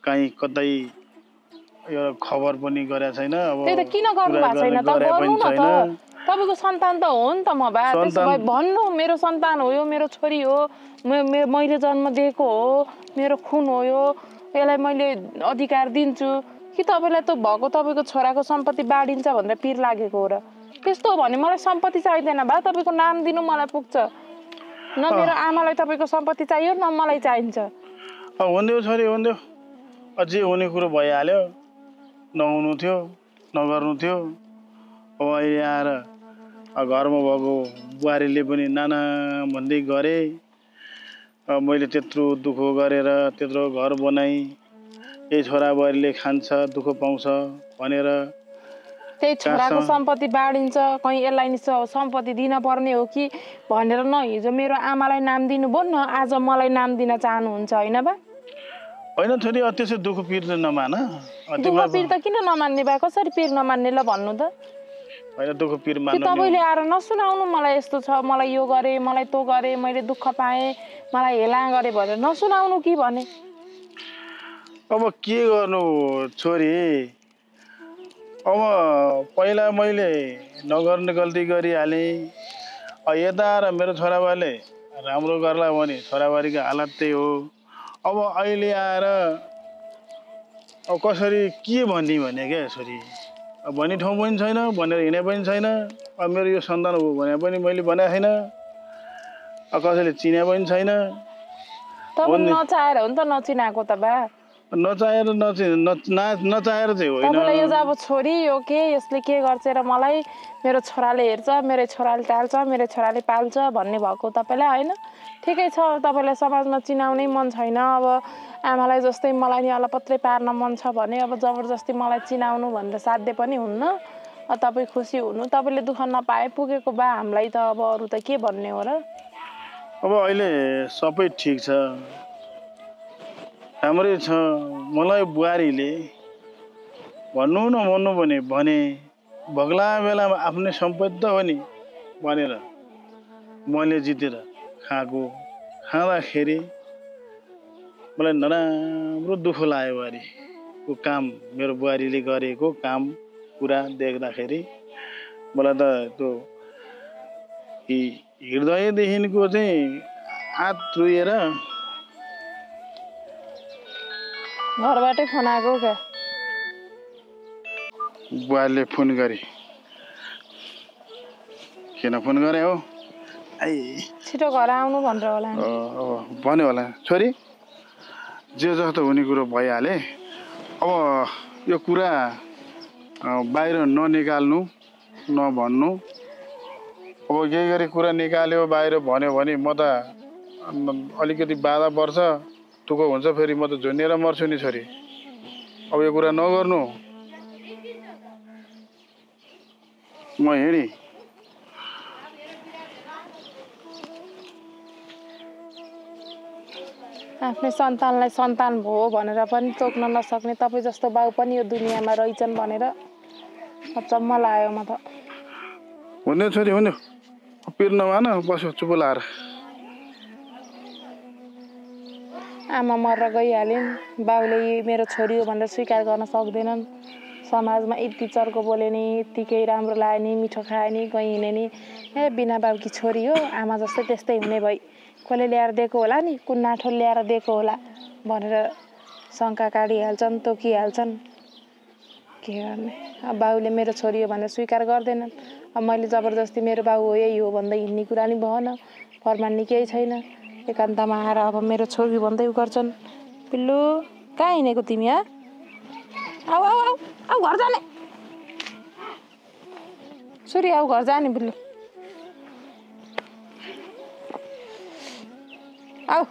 कहीँ कतै यो खबर पनि गरेको छैन। अब त्यही त किन गर्नु भएको छैन त गर्नु न त तपाईँको सन्तान त हो नि त म बा त्यसो भए भन्नु मेरो सन्तान हो यो मेरो छोरी हो मैले जन्म दिएको हो मेरो खुन हो यो यसलाई मैले अधिकार दिन्छु कि तपाईँलाई त भएको तपाईँको छोराको सम्पत्ति बाँडिन्छ भनेर पिर लागेको हो र? त्यस्तो हो भने मलाई सम्पत्ति चाहिँदैन बा तपाईँको नाम दिनु मलाई पुग्छ न मेरो आमालाई तपाईँको सम्पत्ति चाहियो न मलाई चाहिन्छ। हुन्थ्यो छोरी हुन्थ्यो अझै हुने कुरो भइहाल्यो नहुनु थियो नगर्नु थियो। अब अहिले आएर घरमा भएको बुहारीले पनि नाना भन्दै गरे मैले त्यत्रो दुःख गरेर त्यत्रो घर बनाएँ यही छोराबुहारीले खान्छ दुःख पाउँछ भनेर त्यही छोराको सम्पत्ति बाँडिन्छ कहीँ यसलाई नि सम्पत्ति दिन पर्ने हो कि भनेर न हिजो मेरो आमालाई नाम दिनुभयो न आज मलाई नाम दिन चाहनुहुन्छ होइन बा? होइन छोरी त्यसै दुःख पिर नमान। दुःख पिर त किन नमान्ने बा? कसरी पिर नमान्ने ल भन्नु त? होइन दुःख पिर मान्नु तपाईँले आएर नसुनाउनु मलाई यस्तो छ मलाई यो गरे मलाई त्यो गरे मैले दुःख पाएँ मलाई हेला गरे भनेर नसुनाउनु कि भने? अब के गर्नु छोरी अब पहिला मैले नगर्ने गल्ती गरिहालेँ। यता आएर मेरो छोराबाले राम्रो गर्ला भने छोराबारीको हालत त्यही हो। अब अहिले आएर अब कसरी के भन्ने भने क्या छोरी अब भन्ने ठाउँ पनि छैन भनेर हिँडे पनि छैन। अब मेरो यो सन्तान हो भने पनि मैले भनेको छैन कसैले चिने पनि छैन। तपाईँ नचाहेर हो नि त नचिनाएको त बा? नचाहेर नचाहेर चाहिँ होइन। तपाईँलाई यो अब छोरी यो के यसले के गर्छ र मलाई मेरो छोराले हेर्छ मेरो छोराले टाल्छ मेरो छोराले पाल्छ भन्ने भएको तपाईँलाई होइन? ठिकै छ तपाईँलाई समाजमा चिनाउनै मन छैन। अब आमालाई जस्तै मलाई नि अलपत्रै पार्न मन छ भने अब जबरजस्ती मलाई चिनाउनु भनेर साध्य पनि हुन्न। तपाईँ खुसी हुनु तपाईँले दुःख नपाए पुगेको बा हामीलाई त अब अरू त के भन्ने हो र? अब अहिले सबै ठिक छ राम्रै छ। मलाई बुहारीले भन्नु नभन्नु भने भग्ला बेलामा आफ्नै सम्पत्ति त हो नि भनेर मैले जितेर खाँदाखेरि मलाई नराम्रो दुःख लाग्यो। बुहारीको काम मेरो बुहारीले गरेको काम कुरा देख्दाखेरि मलाई त त्यो हृदयदेखिको चाहिँ हात रोएर घरबाटै फोन आएको क्या? बुहारीले फोन गरे किन फोन गरे हो? छिटो घर आउनु भनेर होला भन्यो होला छोरी जे जस्तो हुने कुरो भइहाले। अब यो कुरा बाहिर ननिकाल्नु नभन्नु। अब केही गरी कुरा निकाल्यो बाहिर भन्यो भने म त अलिकति बाधा पर्छ दुःख हुन्छ फेरि म त झुन्निएर मर्छु नि छोरी। अब यो कुरा नगर्नु म हिँडेँ। आफ्नै सन्तानलाई सन्तान भयो भनेर पनि तोक्न नसक्ने तपाईँ जस्तो बाउ पनि यो दुनियाँमा रहेछन् भनेर अचम्म लाग्यो म त। हुने छोरी हुने पिर नमान बस्यो चुप लाएर। आमा मरेर गइहालिन् बाउले मेरो छोरी हो भनेर स्वीकार गर्न सक्दैनन् समाजमा यति चर्को बोले नि यति केही राम्रो लाग्यो नि मिठो खायो नि कहीँ हिँड्यो नि ए बिना बाउकी छोरी हो आमा जस्तै त्यस्तै हुने भई कसले ल्याएर दिएको होला नि कुन नाठो ल्याएर दिएको होला भनेर शङ्का काटिहाल्छन् तोकिहाल्छन् के गर्ने अब बाउले मेरो छोरी हो भनेर स्वीकार गर्दैनन् अब मैले जबरजस्ती मेरो बाउ हो यही हो भन्दै हिँड्ने कुरा नि भएन प्रमाण केही छैन एकान्तमा आएर अब मेरो छोरी भन्दै गर्छन् पिल्लु कहाँ हिँडेको तिमी आऊ आऊ आऊ आऊ घर जाने छोरी आऊ घर जाने पिल्लु आऊ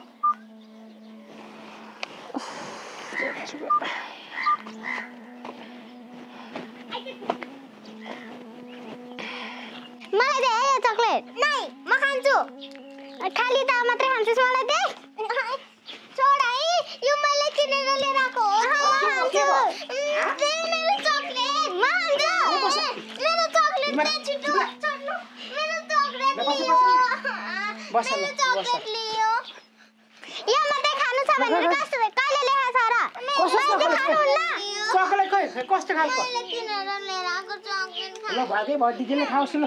मलाई दे यो चकलेट नै म खान्छु खाली त मात्रै खान्छस् मलाई दे छोड है यो मैले किनेर लिएर आएको हो दे मेरो चकलेट म खान्छु मेरो चकलेट दे छिटो छोड्नु मेरो चकलेट लियो मेरो चकलेट लियो यो मात्रै खानु छ भनेर कस्तो कहिले ल्याएको छ र कसो खानुहुन्न चकलेट खै कस्तो खालको मैले किनेर लिएर आएको चकलेट खानु ल भागे भयो दिदीले खाओस् ल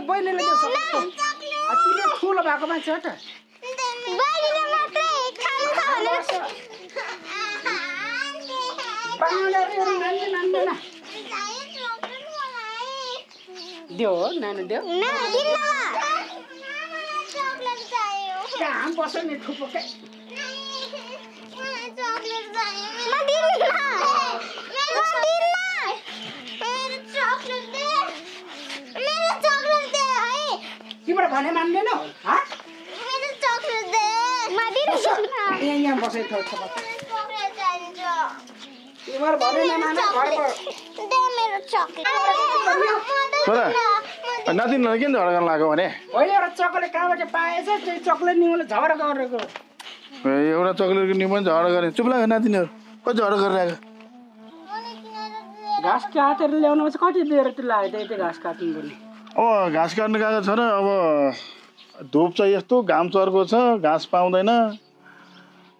बहिनीले दिन्छ तिमीले ठुलो भएको मान्छे हो त बहिनीले मात्रै खानु छ भनेर देऊ नानु देऊ चकलेट चाहियो कहाँ बस्यो नि थुप्रो के चकलेट चाहियो म दिन्न मेरो चकलेट दे है तिम्रो भने मान्दैनौ ह मेरो चकलेट दे म दिन्न यहाँ बसेको छ चकलेट चाहिन्छ तिम्रो भने नमान घरको दे मेरो चकलेट छोरा नातिनीलाई किन झगडा गर्न लाग्यो भने होइन एउटा चकलेट कहाँबाट पाएछ त्यो चकलेट निमले झगडा गरेको एउटा चकलेटको निम्न झगडा गरे चुप लाग्यो नातिनीहरू कति झगडा गरिरहेको घाँस काटेर ल्याउनु पर्छ कति बेर त्यो लाग्यो त्यही घाँस काट्नु पर्ने अब घाँस काट्नु गएको छ र अब धुप चाहिँ यस्तो घाम चर्को छ घाँस पाउँदैन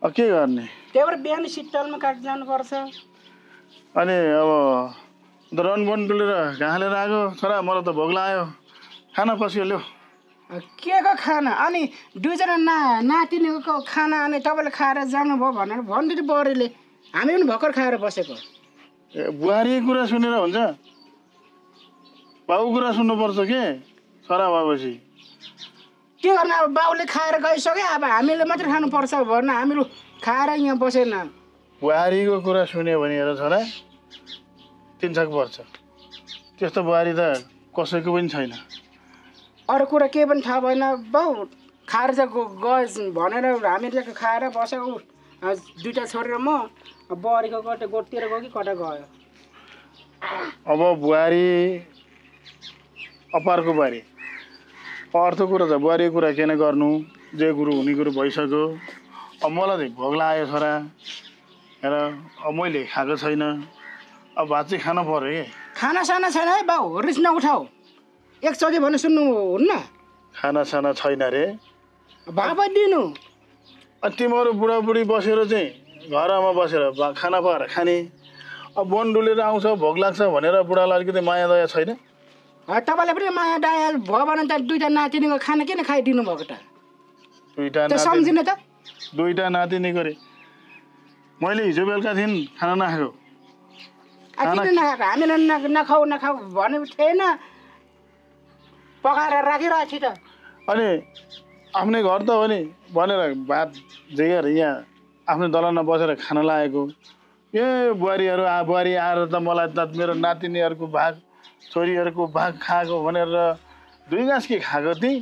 अब के गर्ने त्यही भएर बिहान शीतलमा काट जानुपर्छ अनि अब रनबन डुलेर घाँस लिएर आएको छोरा मलाई त भोक लाग्यो खाना पस्यो ल्याऊ के को खाना अनि दुईजना नातिनीको खाना अनि तपाईँले खाएर जानुभयो भनेर भनिदिनु बरेले हामी पनि भर्खर खाएर बसेको ए बुहारी कुरा सुनेर हुन्छ बाउ कुरा सुन्नुपर्छ के छोरा भएपछि के गर्नु अब बाउले खाएर गइसक्यो अब हामीले मात्रै खानुपर्छ भन्न हामीहरू खाएर यहाँ बसेन बुहारीको कुरा सुन्यो भने हेर छोरा तिनछक पर्छ त्यस्तो बुहारी त कसैको पनि छैन अरू कुरा केही पनि थाहा भएन बाउ खाएर चाहिँ गयो भनेर हामीले चाहिँ खाएर बसेको दुईवटा छोडेर म बुहारीको कतै गोठतिर गयो कि कता गयो अब बुहारी अपारको बुहारी अर्को कुरा त बुहारीको कुरा किन गर्नु जे कुरो हुने कुरो भइसक्यो अब मलाई चाहिँ भोक लाग्यो छोरा हेर अब मैले खाएको छैन अब भात चाहिँ खानु पऱ्यो कि खाना साना छैन है बाउ रिस नउठाऊ एकचोटि भने सुन्नु हुन्न खाना साना छैन रे भापै दिनु अनि तिमीहरू बुढाबुढी बसेर चाहिँ घरमा बसेर खाना पाएर खाने अब वन डुलेर आउँछ भोक लाग्छ भनेर बुढालाई अलिकति माया दया छैन तपाईँले पनि माया दया भयो भने त दुईवटा नातिनीको खाना किन खाइदिनु भएको त दुईवटा सम्झिनु त दुईवटा नातिनी गरे मैले हिजो बेलुका थिइन् खाना नखाएको किन नखाएको हामीले नखाऊ नखाऊ भनेको थिएन पकाएर राखिरहेको थिएँ त अनि आफ्नै घर त हो नि भनेर भात जेगर यहाँ आफ्नो दलानमा बसेर खाना लागेको ए बुहारीहरू बुहारी आएर त मलाई त मेरो नातिनीहरूको भाग छोरीहरूको भाग खाएको भनेर दुई गाँस के खाएको थिएँ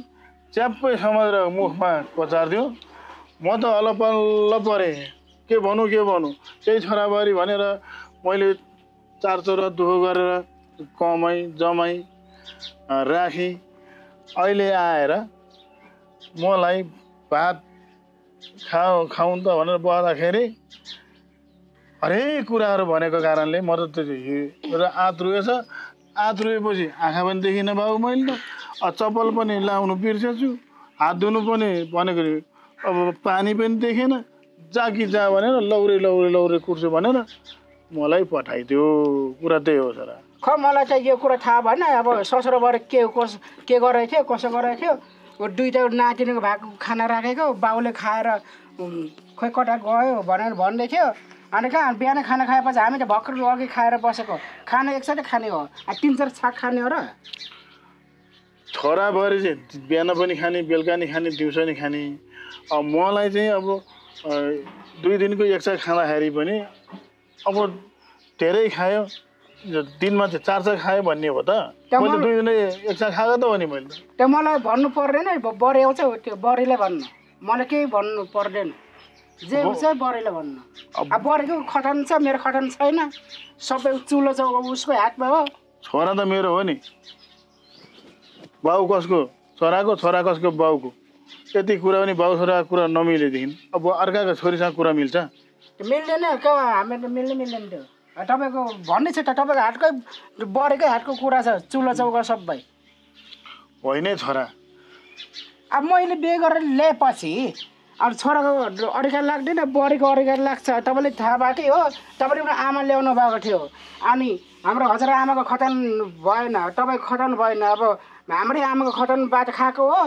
च्याप्पै समातेर मुखमा कोचारिदियो म त अलपल्ल परेँ के भनौँ त्यही छोराबुहारी भनेर मैले चार चौरा दुःख गरेर कमाई जमाई राखेँ अहिले आएर मलाई भात खाउँ त भनेर बस्दाखेरि हरेक कुराहरू भनेको कारणले म त त्यो आँत रुएछ आँत रुएपछि आँखा पनि देखिनँ बाबु मैले त चप्पल पनि लाउनु बिर्सेछु हात धुनु पनि भनेको अब पानी पनि देखेन जा कि जा भनेर लौरे लौरे लौरे कुर्छु भनेर मलाई पठाइदियो कुरा त्यही हो छोरा मलाई चाहिँ यो कुरा थाहा भएन अब ससुराबाट के गरेको थियो कसो गरेको थियो दुईटा नातिनीको भएको खाना राखेको बाउले खाएर खोइ कता गयो भनेर भन्दै थियो अनि कहाँ बिहान खाना खाएपछि हामी त भर्खर अघि खाएर बसेको खाना एकसाथै खाने हो 3-4 छाक खाने हो र छोराभरि चाहिँ बिहान पनि खाने बेलुका नि खाने दिउँसो नि खाने अब मलाई चाहिँ अब 2 दिनको एक छाक खाँदाखेरि पनि अब धेरै खायो दिनमा चाहिँ 4 छाक खायो भन्ने हो त मैले 2 दिन एक छाक खाएको त हो नि मैले त्यो मलाई भन्नु पर्दैन बढी आउँछ त्यो बढीलाई भन्नु मलाई केही भन्नु पर्दैन जे हुन्छ बढीलाई भन्नु अब बढीको खटन छ मेरो खटन छैन सबै चुलो छ उसको हातमा हो छोरा त मेरो हो नि बाउ कसको छोराको छोरा कसको बाउको यति कुरा पनि बाउ छोराको कुरा नमिलेदेखि अब अर्काको छोरीसँग कुरा मिल्छ मिल्दैन हामी त मिल्दैन त्यो तपाईँको भन्ने छ त तपाईँको हातकै बढेकै हातको कुरा छ चुलो चौका सबै होइन छोरा अब मैले बिहे गरेर ल्याएपछि अब छोराको अधिकार लाग्दैन बढेको अधिकार लाग्छ तपाईँले थाहा भएकै हो तपाईँले आमा ल्याउनु भएको थियो अनि हाम्रो हजुरआमाको खतन भएन तपाईँको खतन भएन अब हाम्रै आमाको खतनबाट खाएको हो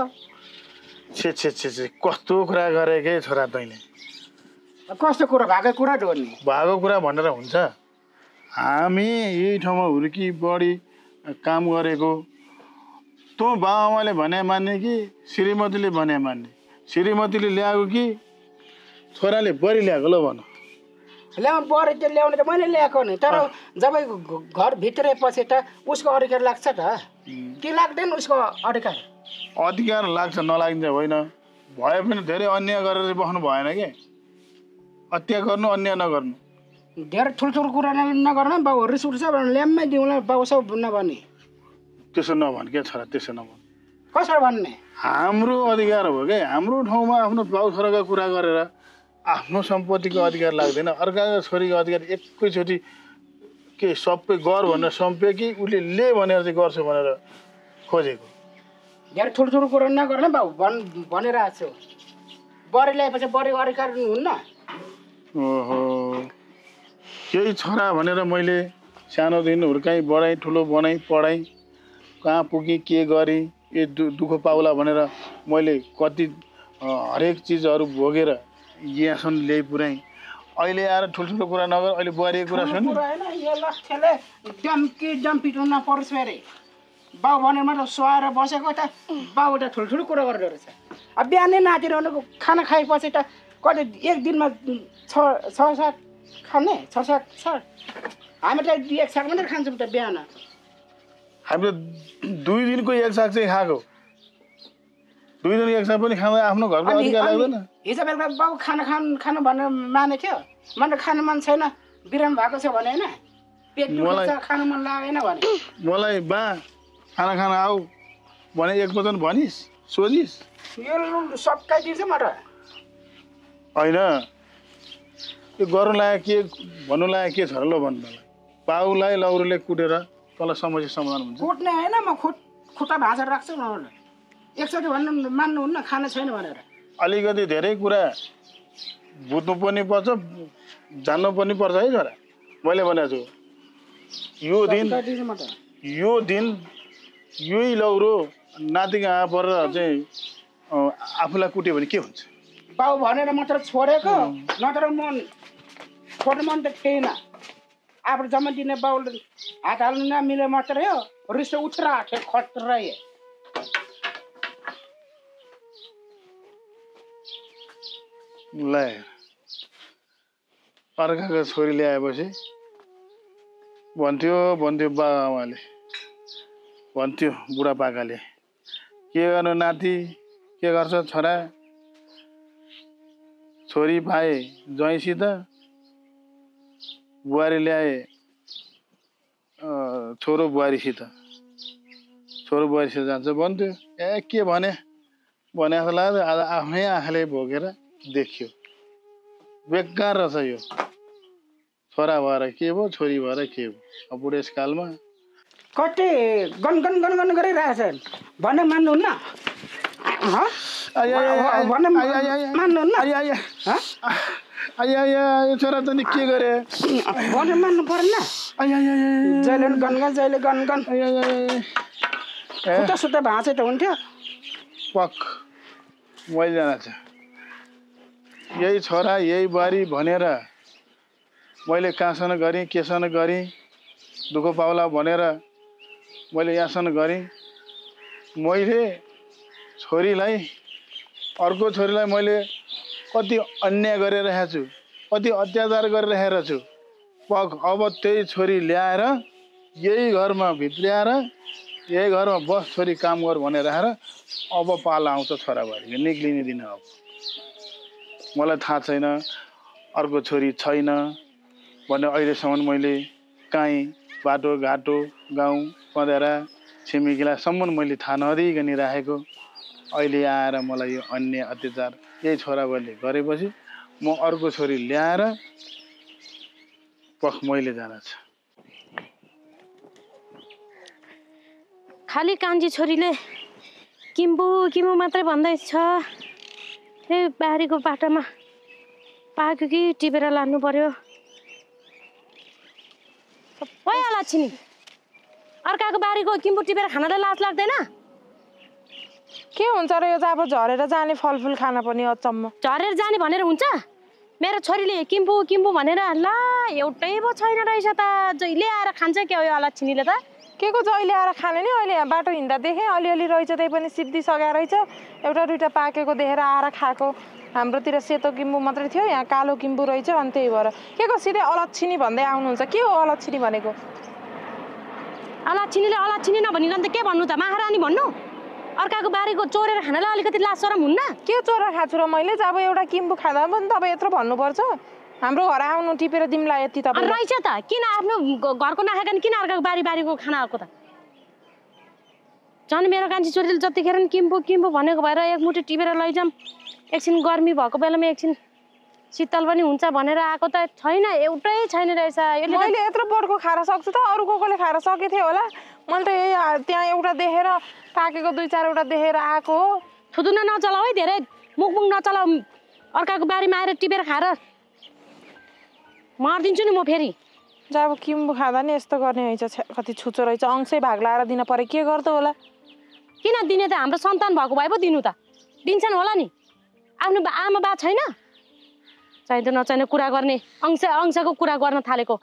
छे छे छे छे कस्तो कुरा गरेकै छोरा तैँले कस्तो कुरा भएको कुरा हो नि भएको कुरा भनेर हुन्छ हामी यही ठाउँमा हुर्की बढी काम गरेको तँ बाबुआमाले भने मान्ने कि श्रीमतीले भने मान्ने श्रीमतीले ल्याएको कि छोराले बढी ल्याएको ल भन बढी त्यो ल्याउने त मैले ल्याएको नि तर जब घर भित्रेपछि त उसको अधिकार लाग्छ त के लाग्दैन उसको अधिकार अधिकार लाग्छ नलागिन्छ होइन भए पनि धेरै अन्याय गरेर बस्नु भएन कि हत्या गर्नु अन्याय नगर्नु धेरै ठुल्ठुलो कुरा नगर्नु बाउ रिस उठ्छ भने ल्याम्मै दिउँला बाउ सब नभने त्यसो नभन् क्या छोरा त्यसो नभन् कसरी भन्ने हाम्रो अधिकार हो क्या हाम्रो ठाउँमा आफ्नो बाउ छोराको कुरा गरेर आफ्नो सम्पत्तिको अधिकार लाग्दैन अर्काको छोरीको अधिकार एकैचोटि के सबै गर भनेर सम्प्यो कि उसले ले भनेर चाहिँ गर्छु भनेर खोजेको धेरै ठुल्ठुलो कुरा नगर्नु बाउ भनेर आएको छु बढी ल्याएपछि बढीको अधिकार हुन्न ओहो केही छोरा भनेर मैले सानोदेखि हुर्काइ बढाइ ठुलो बनाइ पढाइ कहाँ पुगेँ के गरेँ ए दुःख पाउला भनेर मैले कति हरेक चिजहरू भोगेर यहाँसम्म ल्याइ पुऱ्याएँ अहिले आएर ठुल्ठुलो कुरा नगर अहिले बुहारीको कुरा सुन्नु डम पिट्नु नपरोस् फेरि बाउ भनेर मात्र सुहाएर बसेको त बाउ त ठुल्ठुलो कुरा गरेर रहेछ अब बिहानै नातिरहनुको खाना खाएपछि त कति एक दिनमा 6-7 खाने 6-7 हामी त एक साग मात्रै खान्छौँ त बिहान हामीले 2 दिनको एक साग चाहिँ खाएको 2 दिनको एक साग पनि खाँदा आफ्नो घरको अधिकार लाग्दैन हिजो बेलुका बाउ खानु भनेर माने थियो मलाई खानु मन छैन बिरामी भएको छ भने होइन पेट दुख्छ खानु मन लागेन भने मलाई बा खाना खान आऊ भने एक वचन भनिस् सोधिस् यो सकाइदिन्छ म त होइन यो गर्नु लाग्यो के भन्नु लाग्यो के छ र ल भन्नु मलाई बाउलाई लौरोले कुटेर तँलाई समस्या समाधान हुन्छ कुट्ने होइन म खुट्टा भाँचेर राख्छु न एकचोटि भन्नु मान्नुहुन्न खाना छैन भनेर अलिकति धेरै कुरा बुझ्नु पनि पर्छ जान्नु पनि पर्छ है छोरा मैले भनेको छु यो दिन यही लौरो नातिको आँ परेर चाहिँ आफूलाई कुट्यो भने के हुन्छ बाउ भनेर मात्र छोडेको नत्र मन छोड्नु मन त थिएन आफ्नो जम्मा दिने बाउले हात हाल्नु नमिले मात्रै हो रिस उठेर आएको खत्रै ल अर्काको छोरी ल्याएपछि भन्थ्यो बाबाआमाले भन्थ्यो बुढापाकाले के गर्नु नाति के गर्छ छोरा छोरी पाए ज्वाइँसित बुहारी ल्याए छोरो बुहारीसित जान्छ भन्थ्यो ए के भने जस्तो लाग्यो आज आफ्नै आँखाले भोगेर देखियो बेकार रहेछ यो छोरा भएर के भयो छोरी भएर के भयो अब बुढेसकालमा कति गन गरिरहेछन् भने मान्नुहुन्न छोरा त नि के गरे भने मान्नु परेन जहिले गनगन जहिले गनगन सुत्ता सुत्ता भाँचे त हुन्थ्यो पक मैले जाना छ यही छोरा यही बुहारी भनेर मैले कहाँसम्म गरेँ केसम्म गरेँ दुःख पाउला भनेर मैले यहाँसम्म गरेँ मैले छोरीलाई अर्को छोरीलाई मैले कति अन्याय गरिरहेको छु कति अत्याचार गरिरहेको छु पक अब त्यही छोरी ल्याएर यही घरमा भित्र्याएर यही घरमा बस छोरी काम गर भनेर आएर अब पाला आउँछ छोराबारीको निक्लिने दिन अब मलाई थाहा छैन अर्को छोरी छैन भने अहिलेसम्म मैले काहीँ बाटोघाटो गाउँ पँधेरा छिमेकीलाईसम्म मैले थाहा नदिइकन राखेको अहिले आएर मलाई यो अन्याय अत्याचार यही छोराबारीले गरेपछि म अर्को छोरी ल्याएर पख मैले जाना छ खाली कान्छी छोरीले किम्बु किम्बु मात्रै भन्दैछ ए बारीको बाटोमा पाक्यो कि टिपेर लानु पर्यो सबै आलाछि नि अर्काको बारीको किम्बु टिपेर खानालाई लाज लाग्दैन के हुन्छ र यो अब झरेर जाने फलफुल खान पनि अचम्म झरेर जाने भनेर हुन्छ मेरो छोरीले किम्बु किम्बु भनेर ला एउटै पो छैन रहेछ त जहिले आएर खान्छ के हो यो अलक्षिनीले त के को जहिले आएर खाने नि अहिले यहाँ बाटो हिँड्दा देखेँ अलिअलि रहेछ त्यही पनि सिद्धि सघा रहेछ एउटा दुइटा पाकेको देखेर आएर खाएको हाम्रोतिर सेतो किम्बु मात्रै थियो यहाँ कालो किम्बु रहेछ अनि त्यही भएर के को सिधै अलक्षिनी भन्दै आउनुहुन्छ के हो अलक्षिनी भनेको अलक्षिनीले अलक्षिनी नभनिकन त के भन्नु त महारानी भन्नु अर्काको बारीको चोरेर खानालाई अलिकति लाज शरम हुन्न के चोरा खाछु र मैले अब एउटा किम्बु खाँदा पनि तपाईँ यत्रो भन्नुपर्छ हाम्रो घर आउनु टिपेर दिमला यति तपाईँ रहेछ त किन आफ्नो घरको नखाइकन किन अर्काको बारीको खाना आएको त झन् मेरो कान्छी छोरीले जतिखेर किम्बु किम्बु भनेको भएर एक मुठी टिपेर लैजाऊँ एकछिन गर्मी भएको बेलामा एकछिन शीतल पनि हुन्छ भनेर आएको त छैन एउटै छैन रहेछ मैले यत्रो बोटको खाएर सक्छु त अरू कोले खाएर सके थियो होला मैले त यही त्यहाँ एउटा देखेर पाकेको दुई चारवटा देखेर आएको हो थुदुना नचलाऊ है धेरै मुखमुख नचलाऊ अर्काको बारीमा आएर टिपेर खाएर मारिदिन्छु नि म फेरि जब किम्बु खाँदा नि यस्तो गर्ने रहेछ कति छुचो रहेछ अंशै भाग लाएर दिन परे के गर्दो होला किन दिने त हाम्रो सन्तान भएको भए पो दिनु त दिन्छन् होला नि आफ्नो आमा बा छैन चाहिँदो नचाहिने कुरा गर्ने अंशको कुरा गर्न थालेको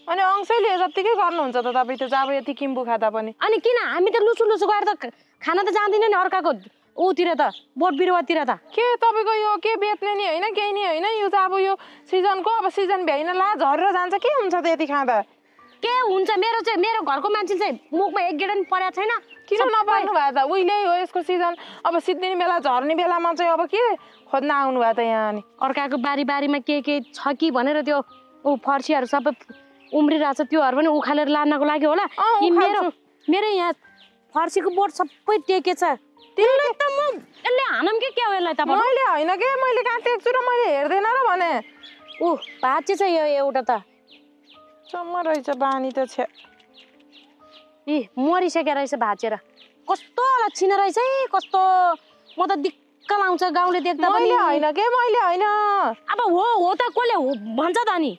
अनि अंशैले जत्तिकै गर्नुहुन्छ त तपाईँ त जब यति किम्बु खाँदा पनि अनि किन हामी त लुसु लुसु गएर त खाना त जान्दिनँ नि अर्काको ऊतिर त बोट बिरुवातिर त के तपाईँको यो के बेच्ने नि होइन केही नि होइन यो त अब यो सिजनको अब सिजन भ्याइन ला झरेर जान्छ के हुन्छ त यति खाँदा के हुन्छ मेरो घरको मान्छे चाहिँ मुखमा एक गेडा नि परेको छैन किन नपाउनु भयो त उहिले हो यसको सिजन अब सिद्धिने बेला झर्ने बेलामा चाहिँ अब के खोज्न आउनु भयो त यहाँ अनि अर्काको बारीमा के छ कि भनेर त्यो ऊ फर्सीहरू सबै उम्रिरहेछ त्योहरू पनि उखालेर लानको लागि होला मेरो यहाँ फर्सीको बोट सबै टेकेछ त्यसले त म यसले हानम के हो यसलाई त मैले होइन के मैले कहाँ टेक्छु र मैले हेर्दैन र भने ऊ भाँचे छ यो एउटा त सम्म रहेछ बानी त छ मरिसकेको रहेछ भाँचेर कस्तो लक्षिण रहेछ है कस्तो म त दिक्क लाउँछ गाउँले देख्दा पनि होइन के मैले होइन अब हो त कसले भन्छ त नि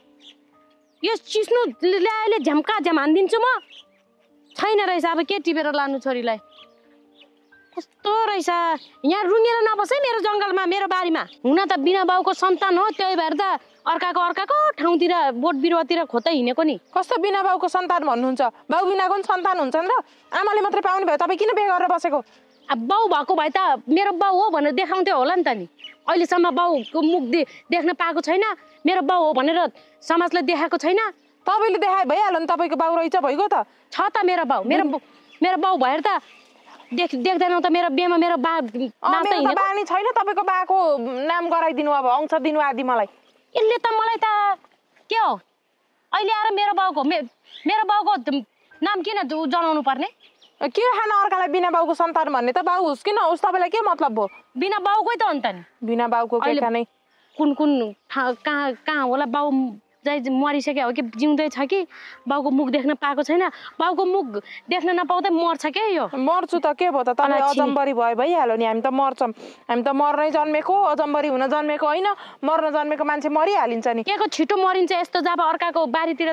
यो चिस्नु ल्याएले झ्याम्का झ्याम हानिदिन्छु म छैन रहेछ अब के टिपेर लानु छोरीलाई कस्तो रहेछ यहाँ रुँगेर नबस है मेरो जङ्गलमा मेरो बारीमा हुन त बिना बाउको सन्तान हो त्यही भएर त अर्काको ठाउँतिर बोट बिरुवातिर खोज्दै हिँडेको नि कस्तो बिना बाउको सन्तान भन्नुहुन्छ बाउ बिनाको पनि सन्तान हुन्छ नि त आमाले मात्रै पाउने भयो तपाईँ किन बिहे गरेर बसेको अब बाउ भएको भए त मेरो बाउ हो भनेर देखाउँथ्यो होला नि त नि अहिलेसम्म बाउको मुख देख्न पाएको छैन मेरो बाउ हो भनेर समाजले देखाएको छैन तपाईँले देखाए भइहाल्यो नि तपाईँको बाउ रहेछ भइगयो त छ त मेरो बाउ भएर त देख्दैनौ त मेरो बिहेमा मेरो बानी छैन तपाईँको बाको नाम गराइदिनु अब अंश दिनु आदि मलाई यसले त मलाई त के हो अहिले आएर मेरो बाउको नाम किन जनाउनु पर्ने के खान अर्कालाई बिना बाउको सन्तान भन्ने त बाउ होस् कि नहोस् तपाईँलाई के मतलब भयो बिना बाउकै त अन्त नि बिना बाउको के नै कुन कहाँ होला बाउ चाहिँ मरिसक्यो हो कि जिउँदै छ कि बाउको मुख देख्न पाएको छैन बाउको मुख देख्न नपाउँदै मर्छ क्या यो मर्छु त के भयो त तपाईँ अजम्बरी भइहाल्यो नि हामी त मर्छौँ हामी त मर्नै जन्मेको अजम्बरी हुन जन्मेको होइन मर्न जन्मेको मान्छे मरिहालिन्छ नि के को छिटो मरिन्छ यस्तो जब अर्काको बारीतिर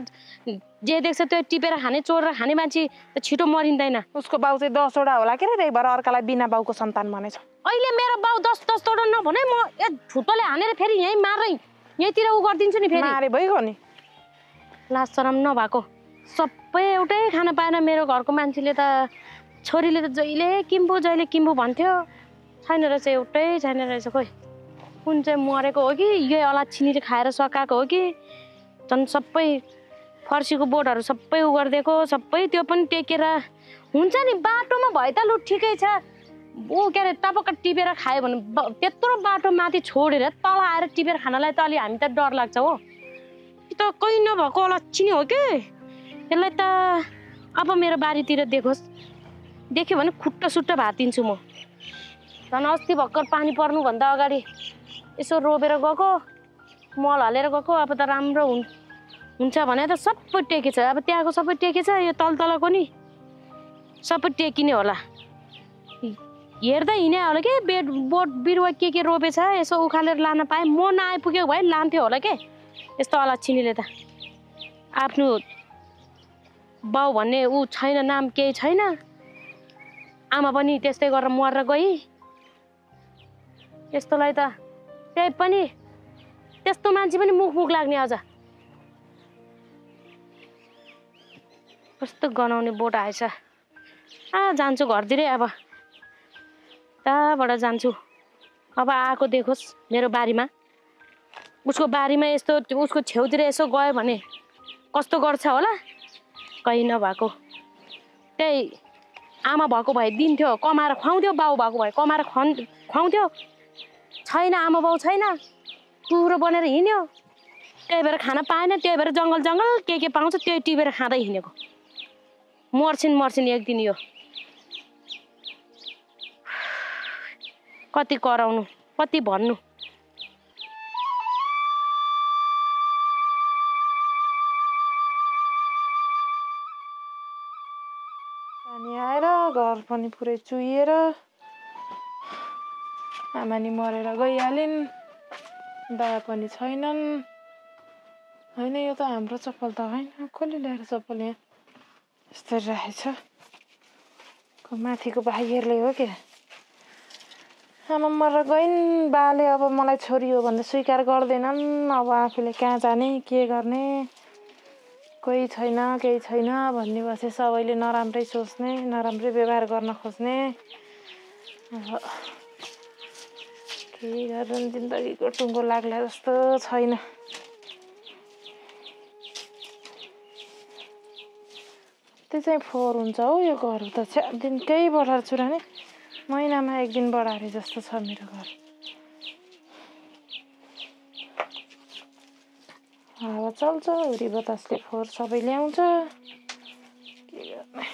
जे देख्छ त्यो टिपेर खाने चोरेर खाने मान्छे त छिटो मरिँदैन उसको बाउ चाहिँ 10 वटा होला के रे भएर अर्कालाई बिना बाउको सन्तान भनेछ अहिले मेरो बाउ 10 वटा नभने म छुटोले हानेर फेरि यहीँ मारै यहीँतिर उ गरिदिन्छु नि फेरि मारे भइगयो नि लाज शरम नभएको सबै एउटै खान पाएन मेरो घरको मान्छेले त छोरीले त जहिले किम्बु भन्थ्यो छैन रहेछ एउटै छैन रहेछ खोइ कुन चाहिँ मरेको हो कि यही अलच्छिनीले खाएर सकाएको हो कि झन् सबै फर्सीको बोटहरू सबै उ गरिदिएको सबै त्यो पनि टेकेर हुन्छ नि बाटोमा भए त लु ठिकै छ ऊ के अरे टपक्क टिपेर खायो भने त्यत्रो बाटो माथि छोडेर तल आएर टिपेर खानलाई त अलि हामी त डर लाग्छ हो त कोही नभएको अलच्छिनी हो कि यसलाई त अब मेरो बारीतिर देखोस् देख्यो भने खुट्टा सुट्टा भातिन्छु म झन् अस्ति भर्खर पानी पर्नुभन्दा अगाडि यसो रोपेर गएको मल हालेर गएको अब त राम्रो हुन्छ भने त सबै टेकेछ अब त्यहाँको सबै टेकेछ यो तलको नि सबै टेकिने होला हेर्दै हिँडे होला के बोट बिरुवा के रोपेछ यसो उखालेर लान पाएँ म नआइपुगेको भए लान्थ्यो होला के यस्तो अलच्छिनीले त आफ्नो बाउ भन्ने ऊ छैन नाम केही छैन आमा पनि त्यस्तै गरेर मरेर गई यस्तोलाई त त्यही पनि त्यस्तो मान्छे पनि मुख लाग्ने अझ कस्तो गनाउने बोट आएछ जान्छु घरतिरै अब त्यहाँबाट जान्छु अब आएको देखोस् मेरो बारीमा उसको बारीमा यस्तो उसको छेउतिर यसो गयो भने कस्तो गर्छ होला कहीँ नभएको त्यही आमा भएको भए दिन्थ्यो कमाएर खुवाउँथ्यो बाउ भएको भए कमाएर खुवाउँथ्यो छैन आमा बाउ छैन कुरो बनेर हिँड्यो त्यही भएर खाना पाएन त्यही भएर जङ्गल के पाउँछ त्यही टिपेर खाँदै हिँडेको मर्छिन् एक दिन यो कति कराउनु कति भन्नु पानी आएर घर पनि पुरै चुहिएर आमा नि मरेर गइहालिन् दादा पनि छैनन् होइन यो त हाम्रो चप्पल त होइन कसले ल्याएर चप्पल यहाँ यस्तै राखेछ माथिको भाइहरूले हो क्या आमा मरेर गइन् बाले अब मलाई छोरी हो भन्दा स्वीकार गर्दैनन् अब आफूले कहाँ जाने के गर्ने कोही छैन केही छैन भन्ने बसे सबैले नराम्रै सोच्ने नराम्रै व्यवहार गर्न खोज्ने अब के गर्नु जिन्दगीको टुङ्गो लाग्ला जस्तो छैन त्यो चाहिँ फोहोर हुन्छ हौ यो घर त दिनकै बढाएर चुराने महिनामा एक दिन बढाएर जस्तो छ मेरो घर हावा चल्छ हुरी बतासले फोहोर सबै ल्याउँछ के गर्ने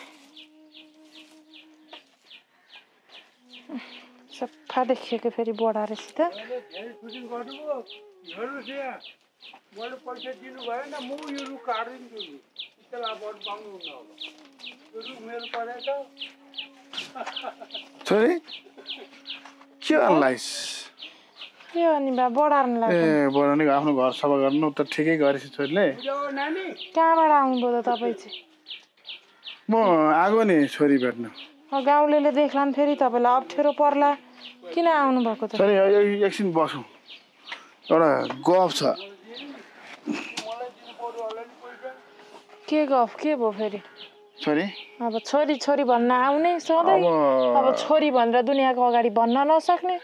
सफा देखिएको फेरि बढाएर सिधा छोरी के गर्नुलाइस के अनि बा बढार्नु लाग्यो ए बढाउने आफ्नो घर सफा गर्नु त ठिकै गरेछ छोरीले कहाँबाट आउनुभयो त तपाईँ चाहिँ म आएको नि छोरी भेट्नु गाउँलेले देख्लान् फेरि तपाईँलाई अप्ठ्यारो पर्ला किन आउनु भएको त छोरी एकछिन बसौँ एउटा गफ छ के गफ के भयो फेरि छोरी अब छोरी छोरी भन्न आउने सधैँ अब छोरी भनेर दुनियाँको अगाडि भन्न नसक्ने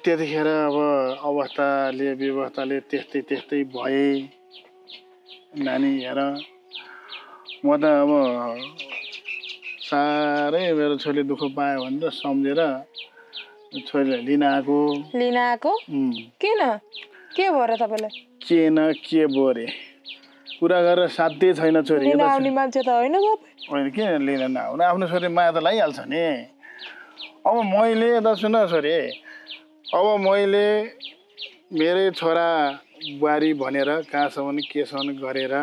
त्यतिखेर अब अवस्थाले व्यवस्थाले त्यस्तै भए नानी हेर म त अब साह्रै मेरो छोरीले दुःख पायो भनेर सम्झेर छोरीलाई लिन आएको किन के भयो र तपाईँलाई के भयो रे कुरा गरेर साध्यै छैन छोरी आउने मान्छे त होइन किन लिन नआउनु आफ्नो छोरी माया त लागिहाल्छ नि अब मैले त सुन छोरी अब मैले मेरै छोरा बुहारी भनेर कहाँसम्म केसम्म गरेर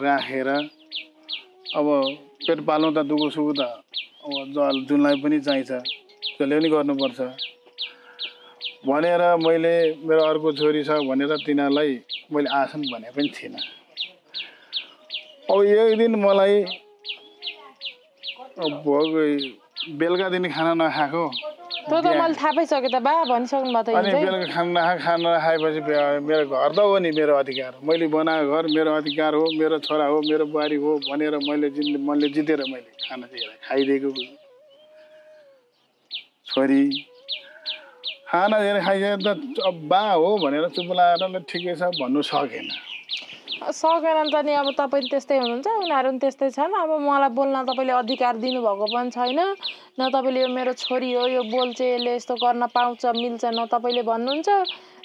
राखेर अब पेट पाल्नु त दुःख सुख त अब जुनलाई पनि चाहिन्छ त्यसले पनि गर्नुपर्छ भनेर मैले मेरो अर्को छोरी छ भनेर तिनीहरूलाई मैले आसन भने पनि थिइनँ। अब एक दिन मलाई बेलुकादेखि खाना नखाएको त्यो त मैले थाहा पाइसकेँ त बा भनिसक्नु भयो त अनि बेलुका खाना नखाएपछि मेरो घर त हो नि मेरो अधिकार मैले बनाएको घर मेरो अधिकार हो मेरो छोरा हो मेरो बुहारी हो भनेर मैले जितेर मैले खाना खाइदिएको छोरी खाना धेरै खाइसके त बा हो भनेर चुप लगाएर ठिकै छ भन्नु सकेन त नि। अब तपाईँ त्यस्तै हुनुहुन्छ उनीहरू पनि त्यस्तै छन्। अब मलाई बोल्न तपाईँले अधिकार दिनुभएको पनि छैन न तपाईँले यो मेरो छोरी हो यो बोल्छ यसले यस्तो गर्न पाउँछ मिल्छ न तपाईँले भन्नुहुन्छ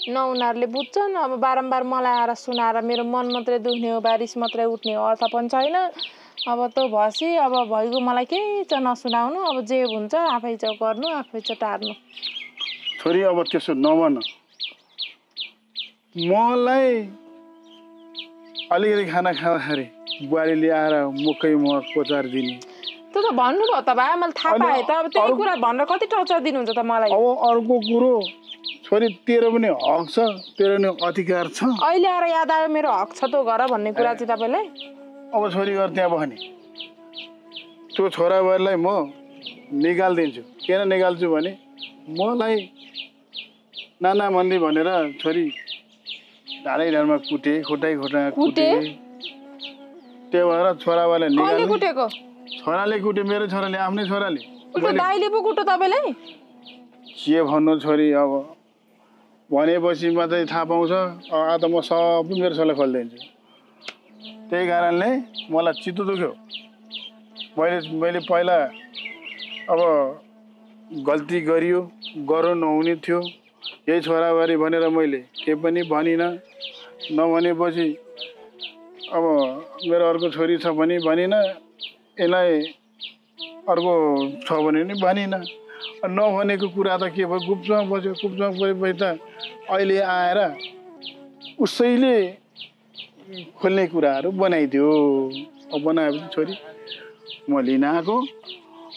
न उनीहरूले बुझ्छन्। अब बारम्बार मलाई आएर सुनाएर मेरो मन मात्रै दुख्ने हो बारिस मात्रै उठ्ने हो अर्थ पनि छैन। अब त्यो भसी अब भइगयो मलाई केही चाहिँ नसुनाउनु अब जे हुन्छ आफै चाहिँ गर्नु आफै चाहिँ टार्नु। छोरी अब त्यसो नभन मलाई अलिकति खाना खाँदाखेरि बुहारी ल्याएर मुखै मुख कोचार दिने त्यो त भन्नुभयो त बा मैले थाहा पाएँ त। अब त्यही कुरा भनेर कति टर्चर दिनुहुन्छ त मलाई। अब अर्को कुरो छोरी तेरो पनि हक छ तेरो पनि अधिकार छ। अहिले आएर याद आयो मेरो हक छ त गर भन्ने कुरा चाहिँ तपाईँलाई। अब छोरी घर त्यहाँ बस्ने त्यो छोराबारीलाई म निकालिदिन्छु। किन निकाल्छु भने मलाई नाना मन्दी भनेर छोरी ढाडै ढाडमा कुटे खुट्टाइ कुटे त्यही भएर छोराबारीलाई निकाल्नु। कुटेको छोराले कुटे मेरो छोराले आफ्नै छोराले दाइले पो कुट्यो तपाईँलाई के भन्नु छोरी अब भनेपछि मात्रै थाहा पाउँछ। त म सबै मेरो छोरालाई खोलिदिन्छु। त्यही कारणले मलाई चित्त दुख्यो। मैले पहिला अब गल्ती गरियो गर्नु नहुने थियो यही छोराबारी भनेर मैले के पनि भनिनँ। नभनेपछि अब मेरो अर्को छोरी छ भने भनिनँ यसलाई अर्को छ भने पनि भनिनँ। नभनेको कुरा त के भयो गुप्तमा बस्यो। गुप्तमा बसेपछि त अहिले आएर उसैले खोल्ने कुराहरू बनाइदियो। अब बनाएपछि छोरी म लिन आएको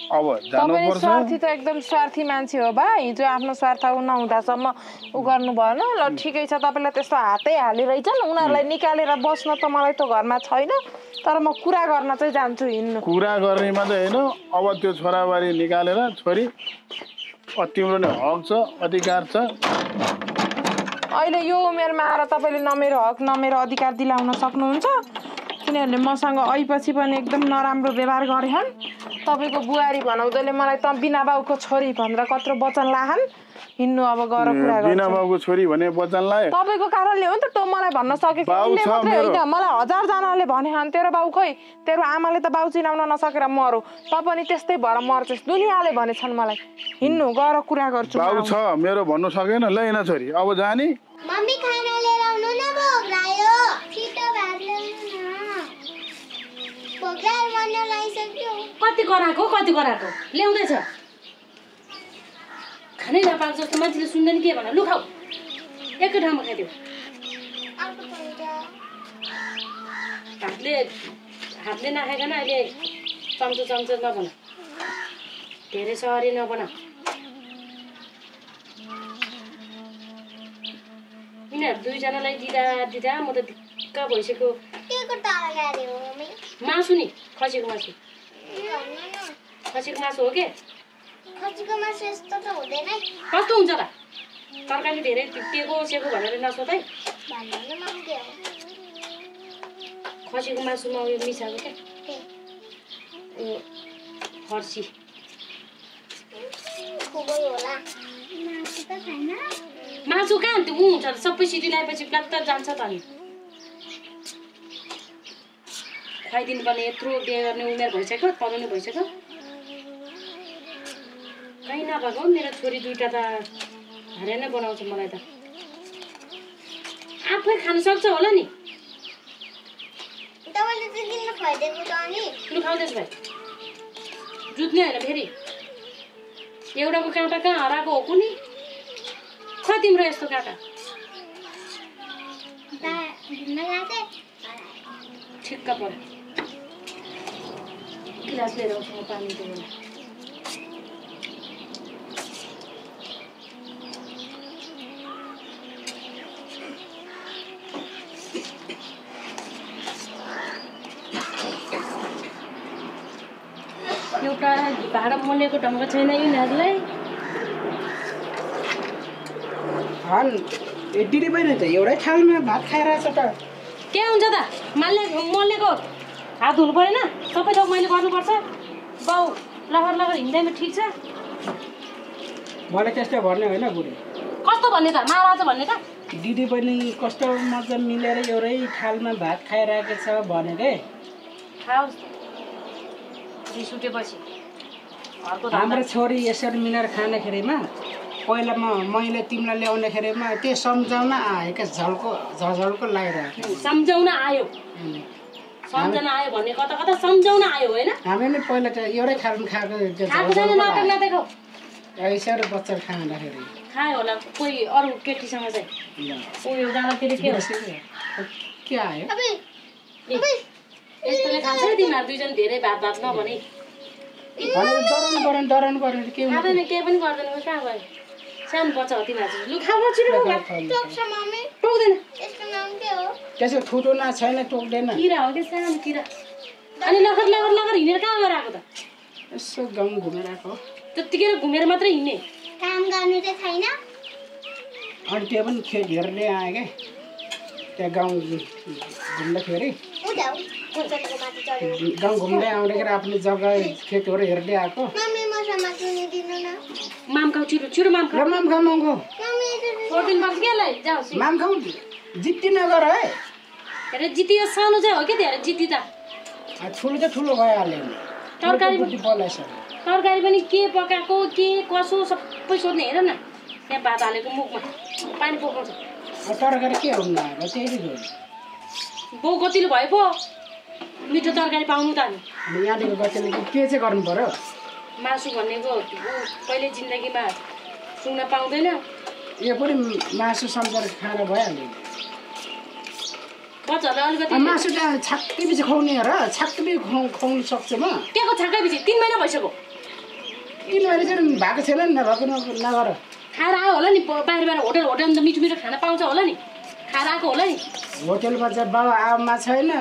अब जानुपर्छ। स्वार्थी त एकदम स्वार्थी मान्छे हो बा। हिजो आफ्नो स्वार्थ नहुँदासम्म उ गर्नु भएन। ल ठिकै छ तपाईँलाई त्यस्तो हातै हालिरहेछन् उनीहरूलाई निकालेर बस्न त मलाई त घरमा छैन तर म कुरा गर्न चाहिँ जान्छु हिँड्नु। कुरा गर्ने मात्रै होइन अब त्यो छोराबारी निकालेर छोरी तिम्रो नै हक छ अधिकार छ। अहिले यो उमेरमा आएर तपाईँले न मेरो हक न मेरो अधिकार दिलाउन सक्नुहुन्छ। तिनीहरूले मसँग आएपछि पनि एकदम नराम्रो व्यवहार गरेछन्। तपाईँको बुहारी भनाउँदैले मलाई त बिना बाउको छोरी भनेर कत्रो वचन लाहन्। हिँड्नु अब गएर कुरा गर्छु। बिना बाउको छोरी भने वचन लायो तपाईँको कारणले हो नि त। त्यो मलाई भन्न सकेको होइन मलाई 1000 जनाले भने तेरो बाउ खोइ तेरो आमाले त बाउ चिनाउन नसकेर मरौ त पनि त्यस्तै भएर मर्छस् दुनियाँले भनेछन् मलाई। हिँड्नु गएर कुरा गर्छु। बाउ छ मेरो भन्नु सकेन ल हैन छोरी अब जानी मम्मी खाना लिएर आउनु न भोक लाग्यो छिटो भात ल्याउनु न भोक लाग्यो मन लागिसक्यो। कति कराएको ल्याउँदैछ खानै नपाएको जस्तो मान्छेले सुन्दैन के भन लु खाऊ एकै ठाउँमा खाइदेऊ। हातले नखाइकन अहिले चम्चो नबना धेरै सहरी नबना। यिनीहरू दुईजनालाई दिँदा म त ढिक्क भइसक्यो। मासु नि खसीको मासु हो के खसीको मासु यस्तो त हुँदैन। कस्तो हुन्छ त तरकारी धेरै टिपेको सेको भनेर नसोध है। खसीको मासुमा उयो मिसाएको क्या यो फर्सी मासु कहाँ त्यो ऊ हुन्छ सबै सिटी लगाएपछि प्लात्त जान्छ त नि। खुवाइदिनु पर्ने यत्रो बिहे गर्ने उमेर भइसक्यो पढाउने भइसक्यो। कहीँ नभएको मेरो छोरी दुईटा त हारे नै बनाउँछ मलाई त। आफै खान सक्छ होला नि। लु खाउँदैछ भाइ जुत्ने होइन फेरि एउटाको काँटा कहाँ हराएको हो कुनी खै तिम्रो यस्तो काँटा ठिक्क पर्यो गिलास लिएर आउँछु म पानी दिनु एउटा भाडा मोलेको ढङ्ग छैन यिनीहरूलाई दिदी बहिनी त एउटै थालमा भात खाइरहेछ त के हुन्छ त मोलेको हात धुनु परेन सबै थोक मैले गर्नुपर्छ बाउ लहर लहर हिँड्दैमा ठिक छ मलाई त्यस्तो भन्ने होइन बुढी कस्तो भन्ने त महाराज भन्ने त दिदी बहिनी कस्तो मजा मिलेर एउटै थालमा भात खाइरहेको छ भने रे खाओस् रिस उठेपछि हाम्रो छोरी यसरी मिलेर खाँदाखेरिमा पहिला मैले तिमीलाई ल्याउँदाखेरिमा त्यो सम्झाउन आएको झलको लागिरहेको सम्झाउन आयो सम्झना आयो भन्ने कता कता सम्झाउन आयो होइन हामी नि पहिला त एउटै खालमा खाएको यसरी बच्चा खाँदाखेरि खायो होला कोही अरू केटीसँग चाहिँ उयो जाँदाखेरि के आयो यस्तोले खान्छ है तिमीहरू दुईजना धेरै भात भात नभने डराउनु पर्ने के खाँदैन केही पनि गर्दैन कहाँ गयो सानो बच्चा हो तिमीहरू लु खाऊ छिटो टोक्दैन त्यसो ठुटो न छैन टोक्दैन किरा हो क्या सानो किरा अनि लखर लखर लखर हिँडेर कहाँ गएर आएको त यसो गाउँ घुमेर आएको त्यतिखेर घुमेर मात्रै हिँड्ने काम गर्नु चाहिँ छैन अनि त्यो पनि खेत हेर्ने आएँ क्या त्यहाँ गाउँ घुम्दाखेरि गाउँ घुम्दै आउँदाखेरि आफ्नो जग्गा खेतहरू हेर्दै आएको माम खाऊ छिटो छिटो माम खाऊ माम खाऊ प्रोटिन बक्स केलाई जाओस् माम खाऊ जित्ती नगर है अरे जित्ती सानो चाहिँ हो क्या धेरै जित्ती त ठुलो त ठुलो भइहाल्यो तरकारी पनि के पकाएको के कसो सबै सोध्ने हेर न त्यहाँ भात हालेको मुखमा पानी पोखाउँछ तरकारी के हुन्न त्यही बाउ गतिलो भयो पो मिठो तरकारी पाउनु त हामी यहाँदेखि गतिलो के चाहिँ गर्नु पर्यो मासु भन्नेको कहिले जिन्दगीमा सुन्न पाउँदैन यो पनि मासु सम्झेर खाना भइहाल्यो बच्चाहरूलाई अलिकति मासु त छाक्कै पछि खुवाउने र छाक्कै खुवाउनु सक्छ म के को छाक्कै पछि 3 महिना भइसक्यो 3 महिना चाहिँ भएको छैन नि नभएको नगर खाएर आयो होला नि बाहिर होटलमा त मिठो मिठो खाना पाउँछ होला नि खाएर आएको होला नि होटलमा चाहिँ बाबा आमा छैन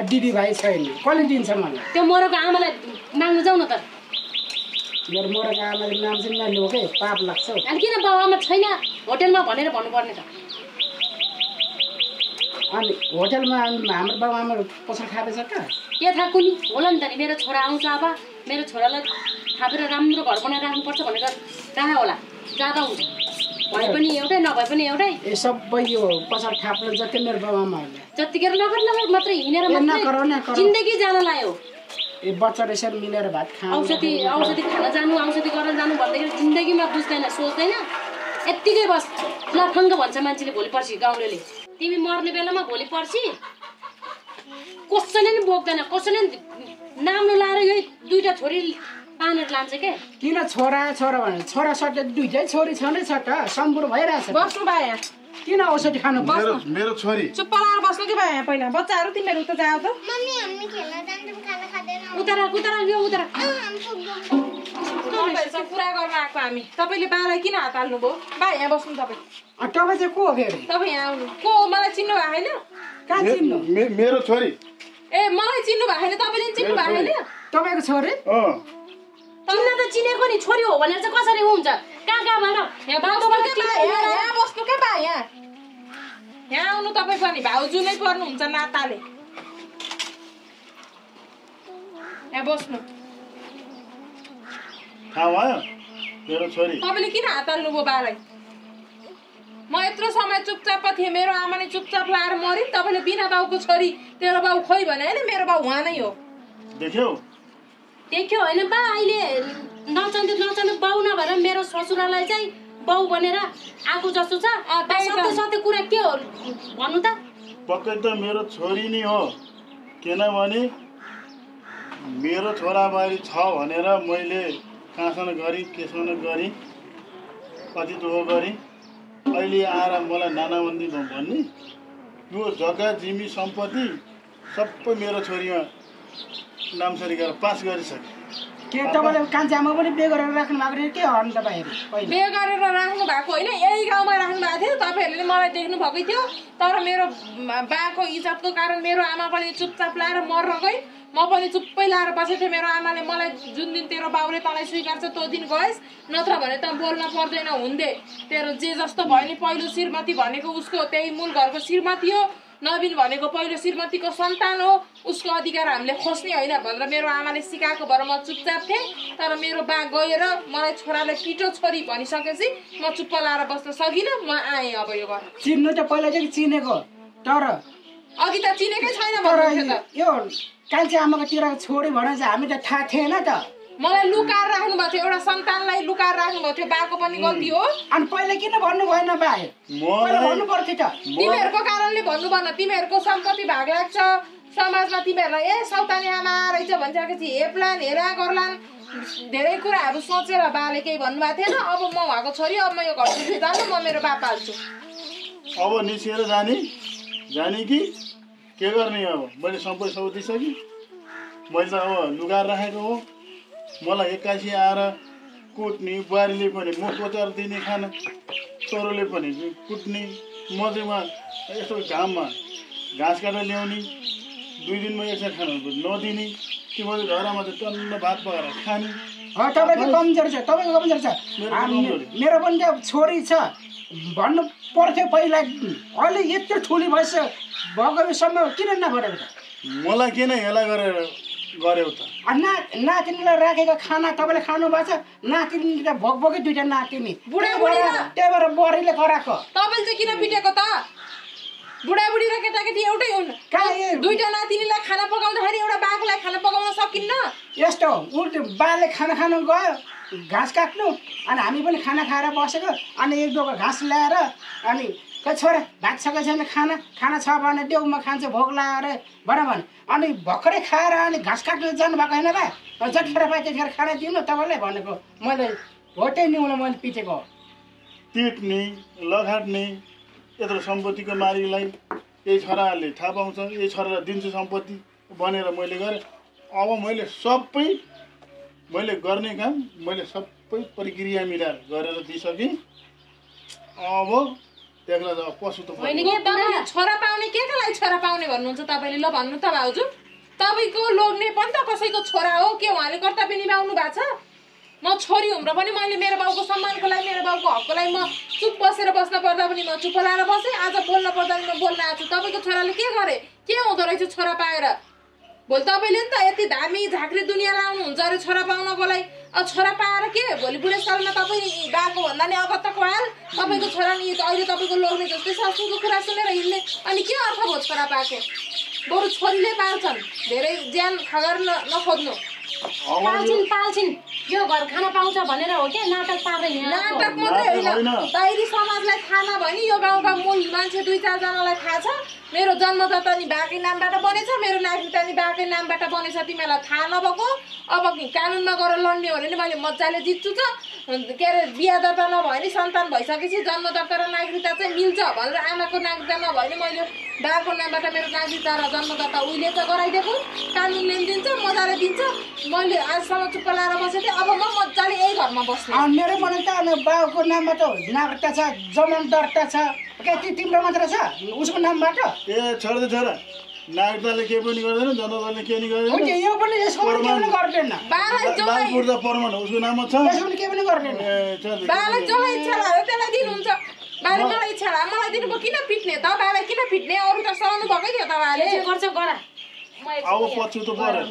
दिदी भाइ छैन कसले दिन्छ मलाई त्यो मरेको आमालाई माग्नु जाउँ न त मेरो मरेको आमाको नाम चाहिँ नलिऊ के पाप लाग्छ अनि किन बाउ आमा छैन होटलमा भनेर भन्नुपर्ने त अनि होटलमा हाम्रो बाबु आमाले पसल खाँदैछ त के थाहा कुनी होला नि त नि मेरो छोरा आउँछ अब मेरो छोरालाई थापेर राम्रो घर बनाएर राख्नुपर्छ भनेर कहाँ होला जाँदा हुन्छ भए पनि एउटै नभए पनि एउटै ए सबै यो पसल थाप्न जति मेरो बाबु आमाहरूले जतिखेर लगर मात्रै हिँडेर जिन्दगी जान लाग्यो ए बच्चा यसरी मिलेर भात खानु औषधि खान जानु औषधि गर्न जानु भन्दाखेरि जिन्दगीमा बुझ्दैन सोच्दैन यत्तिकै बस लफङ्ग भन्छ मान्छेले भोलि पर्सि गाउँलेले तिमी मर्ने बेलामा भोलि पर्सि कसैले नि बोक्दैन कसैले नाम्नु लाएर यही 2टा छोरी पानेर लान्छ के किन छोरा भने छोरा सट्टा 2टै छोरी छँदै छ त सम्पूर्ण भइरहेछ बस्नु भए यहाँ किन औषधि खानु मेरो छोरी चुप्प लाएर बस्नु कि भए यहाँ पहिला बच्चाहरू तिमीहरू उता जाऊ त मम्मी हामी खेल्न जान्छौँ खाना खाँदैन उतारा यो उतारा पुरा गर्न आएको हामी तपाईँले बालाई किन हात हाल्नुभयो बा यहाँ बस्नु तपाईँ तपाईँ चाहिँ को हो फेरि तपाईँ यहाँ आउनु को मलाई चिन्नु भएको छैन कहाँ चिन्नु मेरो छोरी ए मलाई चिन्नु भएको छैन तपाईँले चिन्नु भएको छैन तपाईँको छोरी चिन्न त चिनेको नि छोरी हो भनेर चाहिँ कसरी हुन्छ कहाँबाट यहाँ बस्नु क्या बा यहाँ आउनु तपाईँ पनि भाउजू नै पर्नुहुन्छ नाताले यहाँ बस्नु थाहा भयो मेरो छोरी तपाईँले किन हात हाल्नुभयो बालाई म यत्रो समय चुपचाप थिएँ मेरो आमा नै चुपचाप लाएर मरि तपाईँले बिना बाउको छोरी तेरो बाउ खोइ भने होइन मेरो बाउ उहाँ नै हो देख्यौ होइन बा अहिले नचन्द बाउ नभएर मेरो ससुरालाई चाहिँ बाउ भनेर आएको जस्तो छ सत्य कुरा के हो भन्नु त पक्कै त मेरो छोरी नै हो किनभने मेरो छोराबारी छ भनेर मैले कहाँसँग गरेँ केसँग गरेँ कति दुःख गरेँ अहिले आएर मलाई नानाबन्दी भन्ने यो जग्गा जिमी सम्पत्ति सबै मेरो छोरीमा नामसरी गरेर पास गरिसके। के तपाईँले कान्छी आमा पनि बिहे गरेर राख्नु भएको रहेछ के हो अनि तपाईँहरू बिहे गरेर राख्नु भएको होइन, यही गाउँमा राख्नु भएको थियो। तपाईँहरूले मलाई देख्नु भएकै थियो, तर मेरो बाको इज्जतको कारण मेरो आमा पनि चुपचाप लाएर मर्न गई, म पनि चुप्पै लाएर बसेको थिएँ। मेरो आमाले मलाई जुन दिन तेरो बाउले तँलाई स्वीकार्छ त्यो दिन गएस्, नत्र भने त बोल्न पर्दैन हुँदे, तेरो जे जस्तो भयो नि पहिलो श्रीमती भनेको उसको त्यही मूल घरको श्रीमती हो, नवीन भनेको पहिलो श्रीमतीको सन्तान हो, उसको अधिकार हामीले खोज्ने होइन भनेर मेरो आमाले सिकाएको भएर म चुपचाप थिएँ। तर मेरो बा गएर मलाई छोरालाई पिटो छोरी भनिसकेपछि म चुप्प लाएर बस्न सकिनँ, म आएँ। अब यो घर चिन्नु त पहिलादेखि चिनेको, तर अघि त चिनेकै छैन तर भन्नुहुन्थ्यो त। यो कान्छी आमाको तिर छोरी भने चाहिँ हामी त थाहा थिएन त। मलाई लुकाएर राख्नु भएको थियो, एउटा सन्तानलाई लुकाएर राख्नु भएको थियो, बाको पनि गल्ती हो। अनि पहिले किन भन्नु भएन बाए? पहिला भन्नु पर्थ्यो त। तिमीहरूको कारणले भन्नु भएन, तिमीहरूको सम्पत्ति भाग लाग्छ समाजमा, तिमीहरूलाई ए सौतानी आमा रहेछ भनिसकेपछि हेप्लान हेरा गर्लान्, धेरै कुराहरू सोचेर बाले केही भन्नुभएको थिएन। अब म उहाँको छोरी, अब म यो घर छुट्टी जानु, म मेरो बा पाल्छु। अब निस्केर जाने कि के गर्ने? अब मैले सम्पत्ति सब दिइसकेँ, मैले त अब लुगाएर राखेको हो। मलाई 81 आएर कुट्ने, बुहारीले पनि मुख कोचार दिने खाना, छोरोले पनि कुट्ने, म चाहिँ उहाँ यस्तो घाममा घाँस काटेर ल्याउने, 2 दिनमा एकसाथ खाना नदिने, कि मैले घरमा चाहिँ टन्न भात पकाएर खाने। तपाईँको कमजोर छ, तपाईँको कमजोर छ। मेरो पनि त छोरी छ भन्नु पर्थ्यो पहिला, अहिले यत्रो ठुली भइसक्यो भएकोसम्म किन नगरेको त? मलाई किन हेला गरेर गऱ्यौ त? नातिनीलाई राखेको खाना तपाईँले खानु भएको छ, नातिनी त भोकभोकै 2टा नातिनी, त्यही भएर बढीले कराएको। तपाईँले चाहिँ किन पिटेको त? बुढाबुढी र केटाकेटी एउटै हुन्, 2टा नातिनीलाई खाना पकाउँदाखेरि एउटा बाघलाई खाना पकाउन सकिन्न? यस्तो उल्टो बाले खाना खानु गयो घाँस काट्नु, अनि हामी पनि खाना खाएर बसेको, अनि 1-2 घाँस ल्याएर अनि खै छोरा भात सकेको छैन, खाना छ भने देऊ म खान्छु भोक लाग्यो अरे भने अनि भर्खरै खाएर अनि घाँस काट्नु जानुभएको होइन बा? जतिखेर पाए त्यतिखेर खाना दिनु तपाईँलाई भनेको। मैले भोटै निउन मैले पिटेको। पिट्ने लखाट्ने यत्रो सम्पत्तिको मालिकलाई यही छोराहरूले थाहा पाउँछ, यही छोरालाई दिन्छु सम्पत्ति भनेर मैले गरेँ। अब मैले सबै मैले गर्ने काम मैले सबै प्रक्रिया मिलाएर गरेर दिइसकेँ। अब त्यसलाई त पशु त छोरा पाउने के का लागि छोरा पाउने भन्नुहुन्छ तपाईँले? ल भन्नु त भाउजू, तपाईँको लोग्ने पनि त कसैको छोरा हो, के उहाँले कर्तव्य निभाउनु भएको छ? म छोरी हुँ र पनि मैले मेरो बाउको सम्मानको लागि, मेरो बाउको हकको लागि म चुप बसेर बस्न पर्दा पनि म चुप लाएर बसेँ, आज बोल्न पर्दा पनि म बोल्न आएको छु। तपाईँको छोराले के गरे? के हुँदो रहेछ छोरा पाएर? भोलि तपाईँले नि त यति धामी झाँक्री दुनियाँ लाउनुहुन्छ अरे छोरा पाउनको लागि, अब छोरा पाएर के भोलि बुढेसकालमा तपाईँ बाको भन्दा नि अगत्तको हाल, तपाईँको छोरा नि अहिले तपाईँको लोग्ने जस्तै ससुरको कुरा सुनेर हिँड्ने, अनि के अर्थ भयो छोरा पाएको? बरु छोरीले पाल्छन्, धेरै ज्यान खगर नखोज्नु। पाल्छिन् यो घर खाना पाउँछ भनेर हो क्या? नाटक पार्दैन। नाटक मात्रै होइन, बाहिरी समाजलाई थाहा नभए नि यो गाउँका मूल मान्छे 2-4 जनालाई थाहा छ मेरो जन्मदाता नि बाकै नामबाट बनेछ, मेरो नागरिकता नि बाकै नामबाट बनेछ। तिमीलाई थाहा नभएको अब कानुनमा गएर लड्ने हो भने मैले मजाले जित्छु त। के अरे बिहा दर्ता नभए नि सन्तान भइसकेपछि जन्मदत्ता र नागरिकता चाहिँ मिल्छ भनेर आमाको नागरिकता नभए नि मैले बाको नामबाट मेरो नागरिकता र जन्मदत्ता उहिले त गराइदिएको, कानुनले दिन्छ मजाले दिन्छ। मैले आजसम्म चुप्प लाएर बसेको थिएँ, अब म मजाले यही घरमा बस्छु। मेरो मन त बाउको नामबाट नागरिकता छ, जमान दर्ता छ, तिम्रो मात्र छ उसको नामबाट? ए छोरा नागरिकताले के पनि गर्दैन, जनताले के नि गर्दैन, यो पनि यसको पनि के पनि गर्दैन। लालपुर्जा परमान उसको नाममा छ, यसको पनि के पनि गर्दैन। बालाई जसलाई इच्छा लाग्यो त्यसलाई दिनुहुन्छ। बाले मलाई इच्छा लाग्यो मलाई दिनुभयो, किन पिट्ने त? बालाई किन पिट्ने? अरू त सहनु भएकै थियो त बाले। गर्छ गर। अब पछि त पऱ्यो,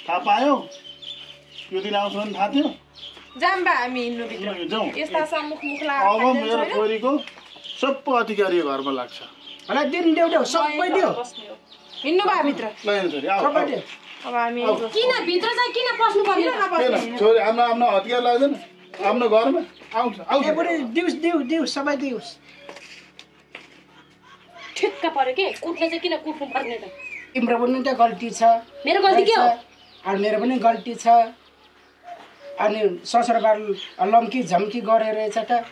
थाहा पायो यो दिन आउँछ भने थाहा थियो। जाम बा हामी हिँड्नु भित्र, यस्ता सम्मुख मुख लाग्यो। अब मेरो छोरीको सबै अधिकारी घरमा लाग्छ। होला दिन देऊ सबै दियो, हिँड्नु बा भित्र सबै दियो। अब हामी किन भित्र चाहिँ किन पस्नु पर्ने? छोरी आफ्नो हतियार लाग्दैन, आफ्नो घरमा आउँछ दिउस सबै दिउस। ठिक्क पर्यो के? कुट्ने चाहिँ किन कुट्नु पर्ने त? तिम्रो पनि त गल्ती छ, मेरो गल्ती के हो? अनि मेरो पनि गल्ती छ। अनि ससुराबार लम्की झम्की गरे रहेछ त,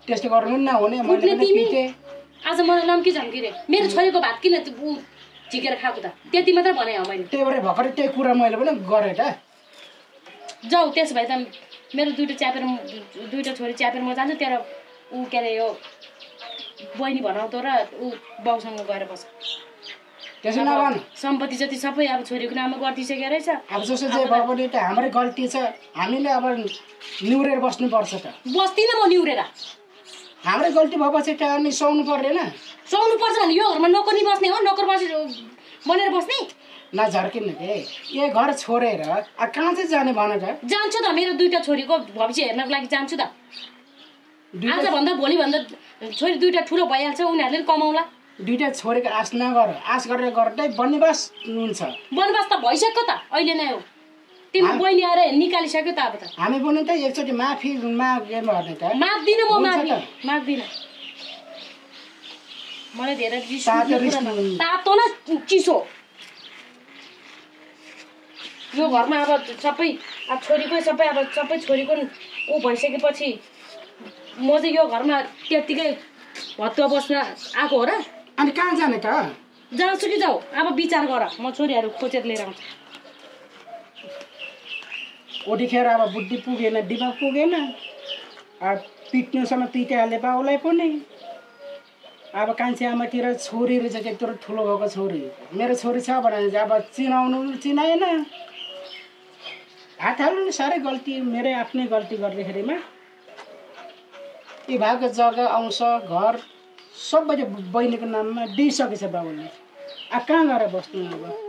त्यस्तो गर्नु नहुने। मैले पनि पिटेँ, आज मलाई नम्की झम्किरे मेरो छोरीको भात किन झिकेर खाएको त त्यति मात्र भने मैले त्यही भएर भर्खरै त्यही कुरा मैले पनि गरेँ त जाऊ त्यसो भए त मेरो दुईटा छोरी च्यापेर म जान्छु तेरो ऊ के अरे यो बहिनी भनाउँदो र ऊ बाउसँग गएर बस त्यसो नभन सम्पत्ति जति सबै अब छोरीको नाममा गरिदिइसकेको रहेछ अब जस्तो चाहिँ भए पनि त हाम्रै गल्ती छ हामीले अब निहुरेर बस्नुपर्छ त बस्दिनँ म निहुरेर हाम्रै गल्ती भएपछि त अनि सुहाउनु पर्दैन सुहाउनु पर्छ भने यो घरमा नोकरी बस्ने हो नोकर बनेर बस्ने नझर्किनु के यो घर छोडेर कहाँ चाहिँ जाने भन त जान्छु त मेरो दुईटा छोरीको भविष्य हेर्नको लागि जान्छु त आजभन्दा भोलिभन्दा छोरी दुईटा ठुलो भइहाल्छ उनीहरूले पनि कमाउला दुईटा छोरीको आश नगर आश गरेर गर्दै बनिवास हुन्छ वनवास त भइसक्यो त अहिले नै हो तिम्रो बहिनी आएर निकालिसक्यो त अब त हामी पनि त एकचोटि माफी माग्ने त माग्दिनँ म माग्दिनँ मलाई धेरै रिस तातो न चिसो यो घरमा अब सबै अब छोरीको सबै अब सबै छोरीको ऊ भइसकेपछि म चाहिँ यो घरमा त्यत्तिकै भत्तुवा बस्न आएको हो र अनि कहाँ जाने त जान्छु कि जाऊ अब विचार गर म छोरीहरू खोजेर लिएर आउँछु ओटिखेर अब बुद्धि पुगेन दिमाग पुगेन अब पिट्नुसम्म पिटाइहाल्ने बाउलाई पनि अब कान्छी आमातिर छोरी रहेछ त्यत्रो ठुलो भएको छोरी मेरो छोरी छ भने चाहिँ अब चिनाउनु चिनाएन हात हाल्नु साह्रै गल्ती मेरै आफ्नै गल्ती गर्दाखेरिमा यी भएको जग्गा आउँछ घर सबै बहिनीको नाममा दिइसकेछ बाबुले अब कहाँ गएर बस्नु अब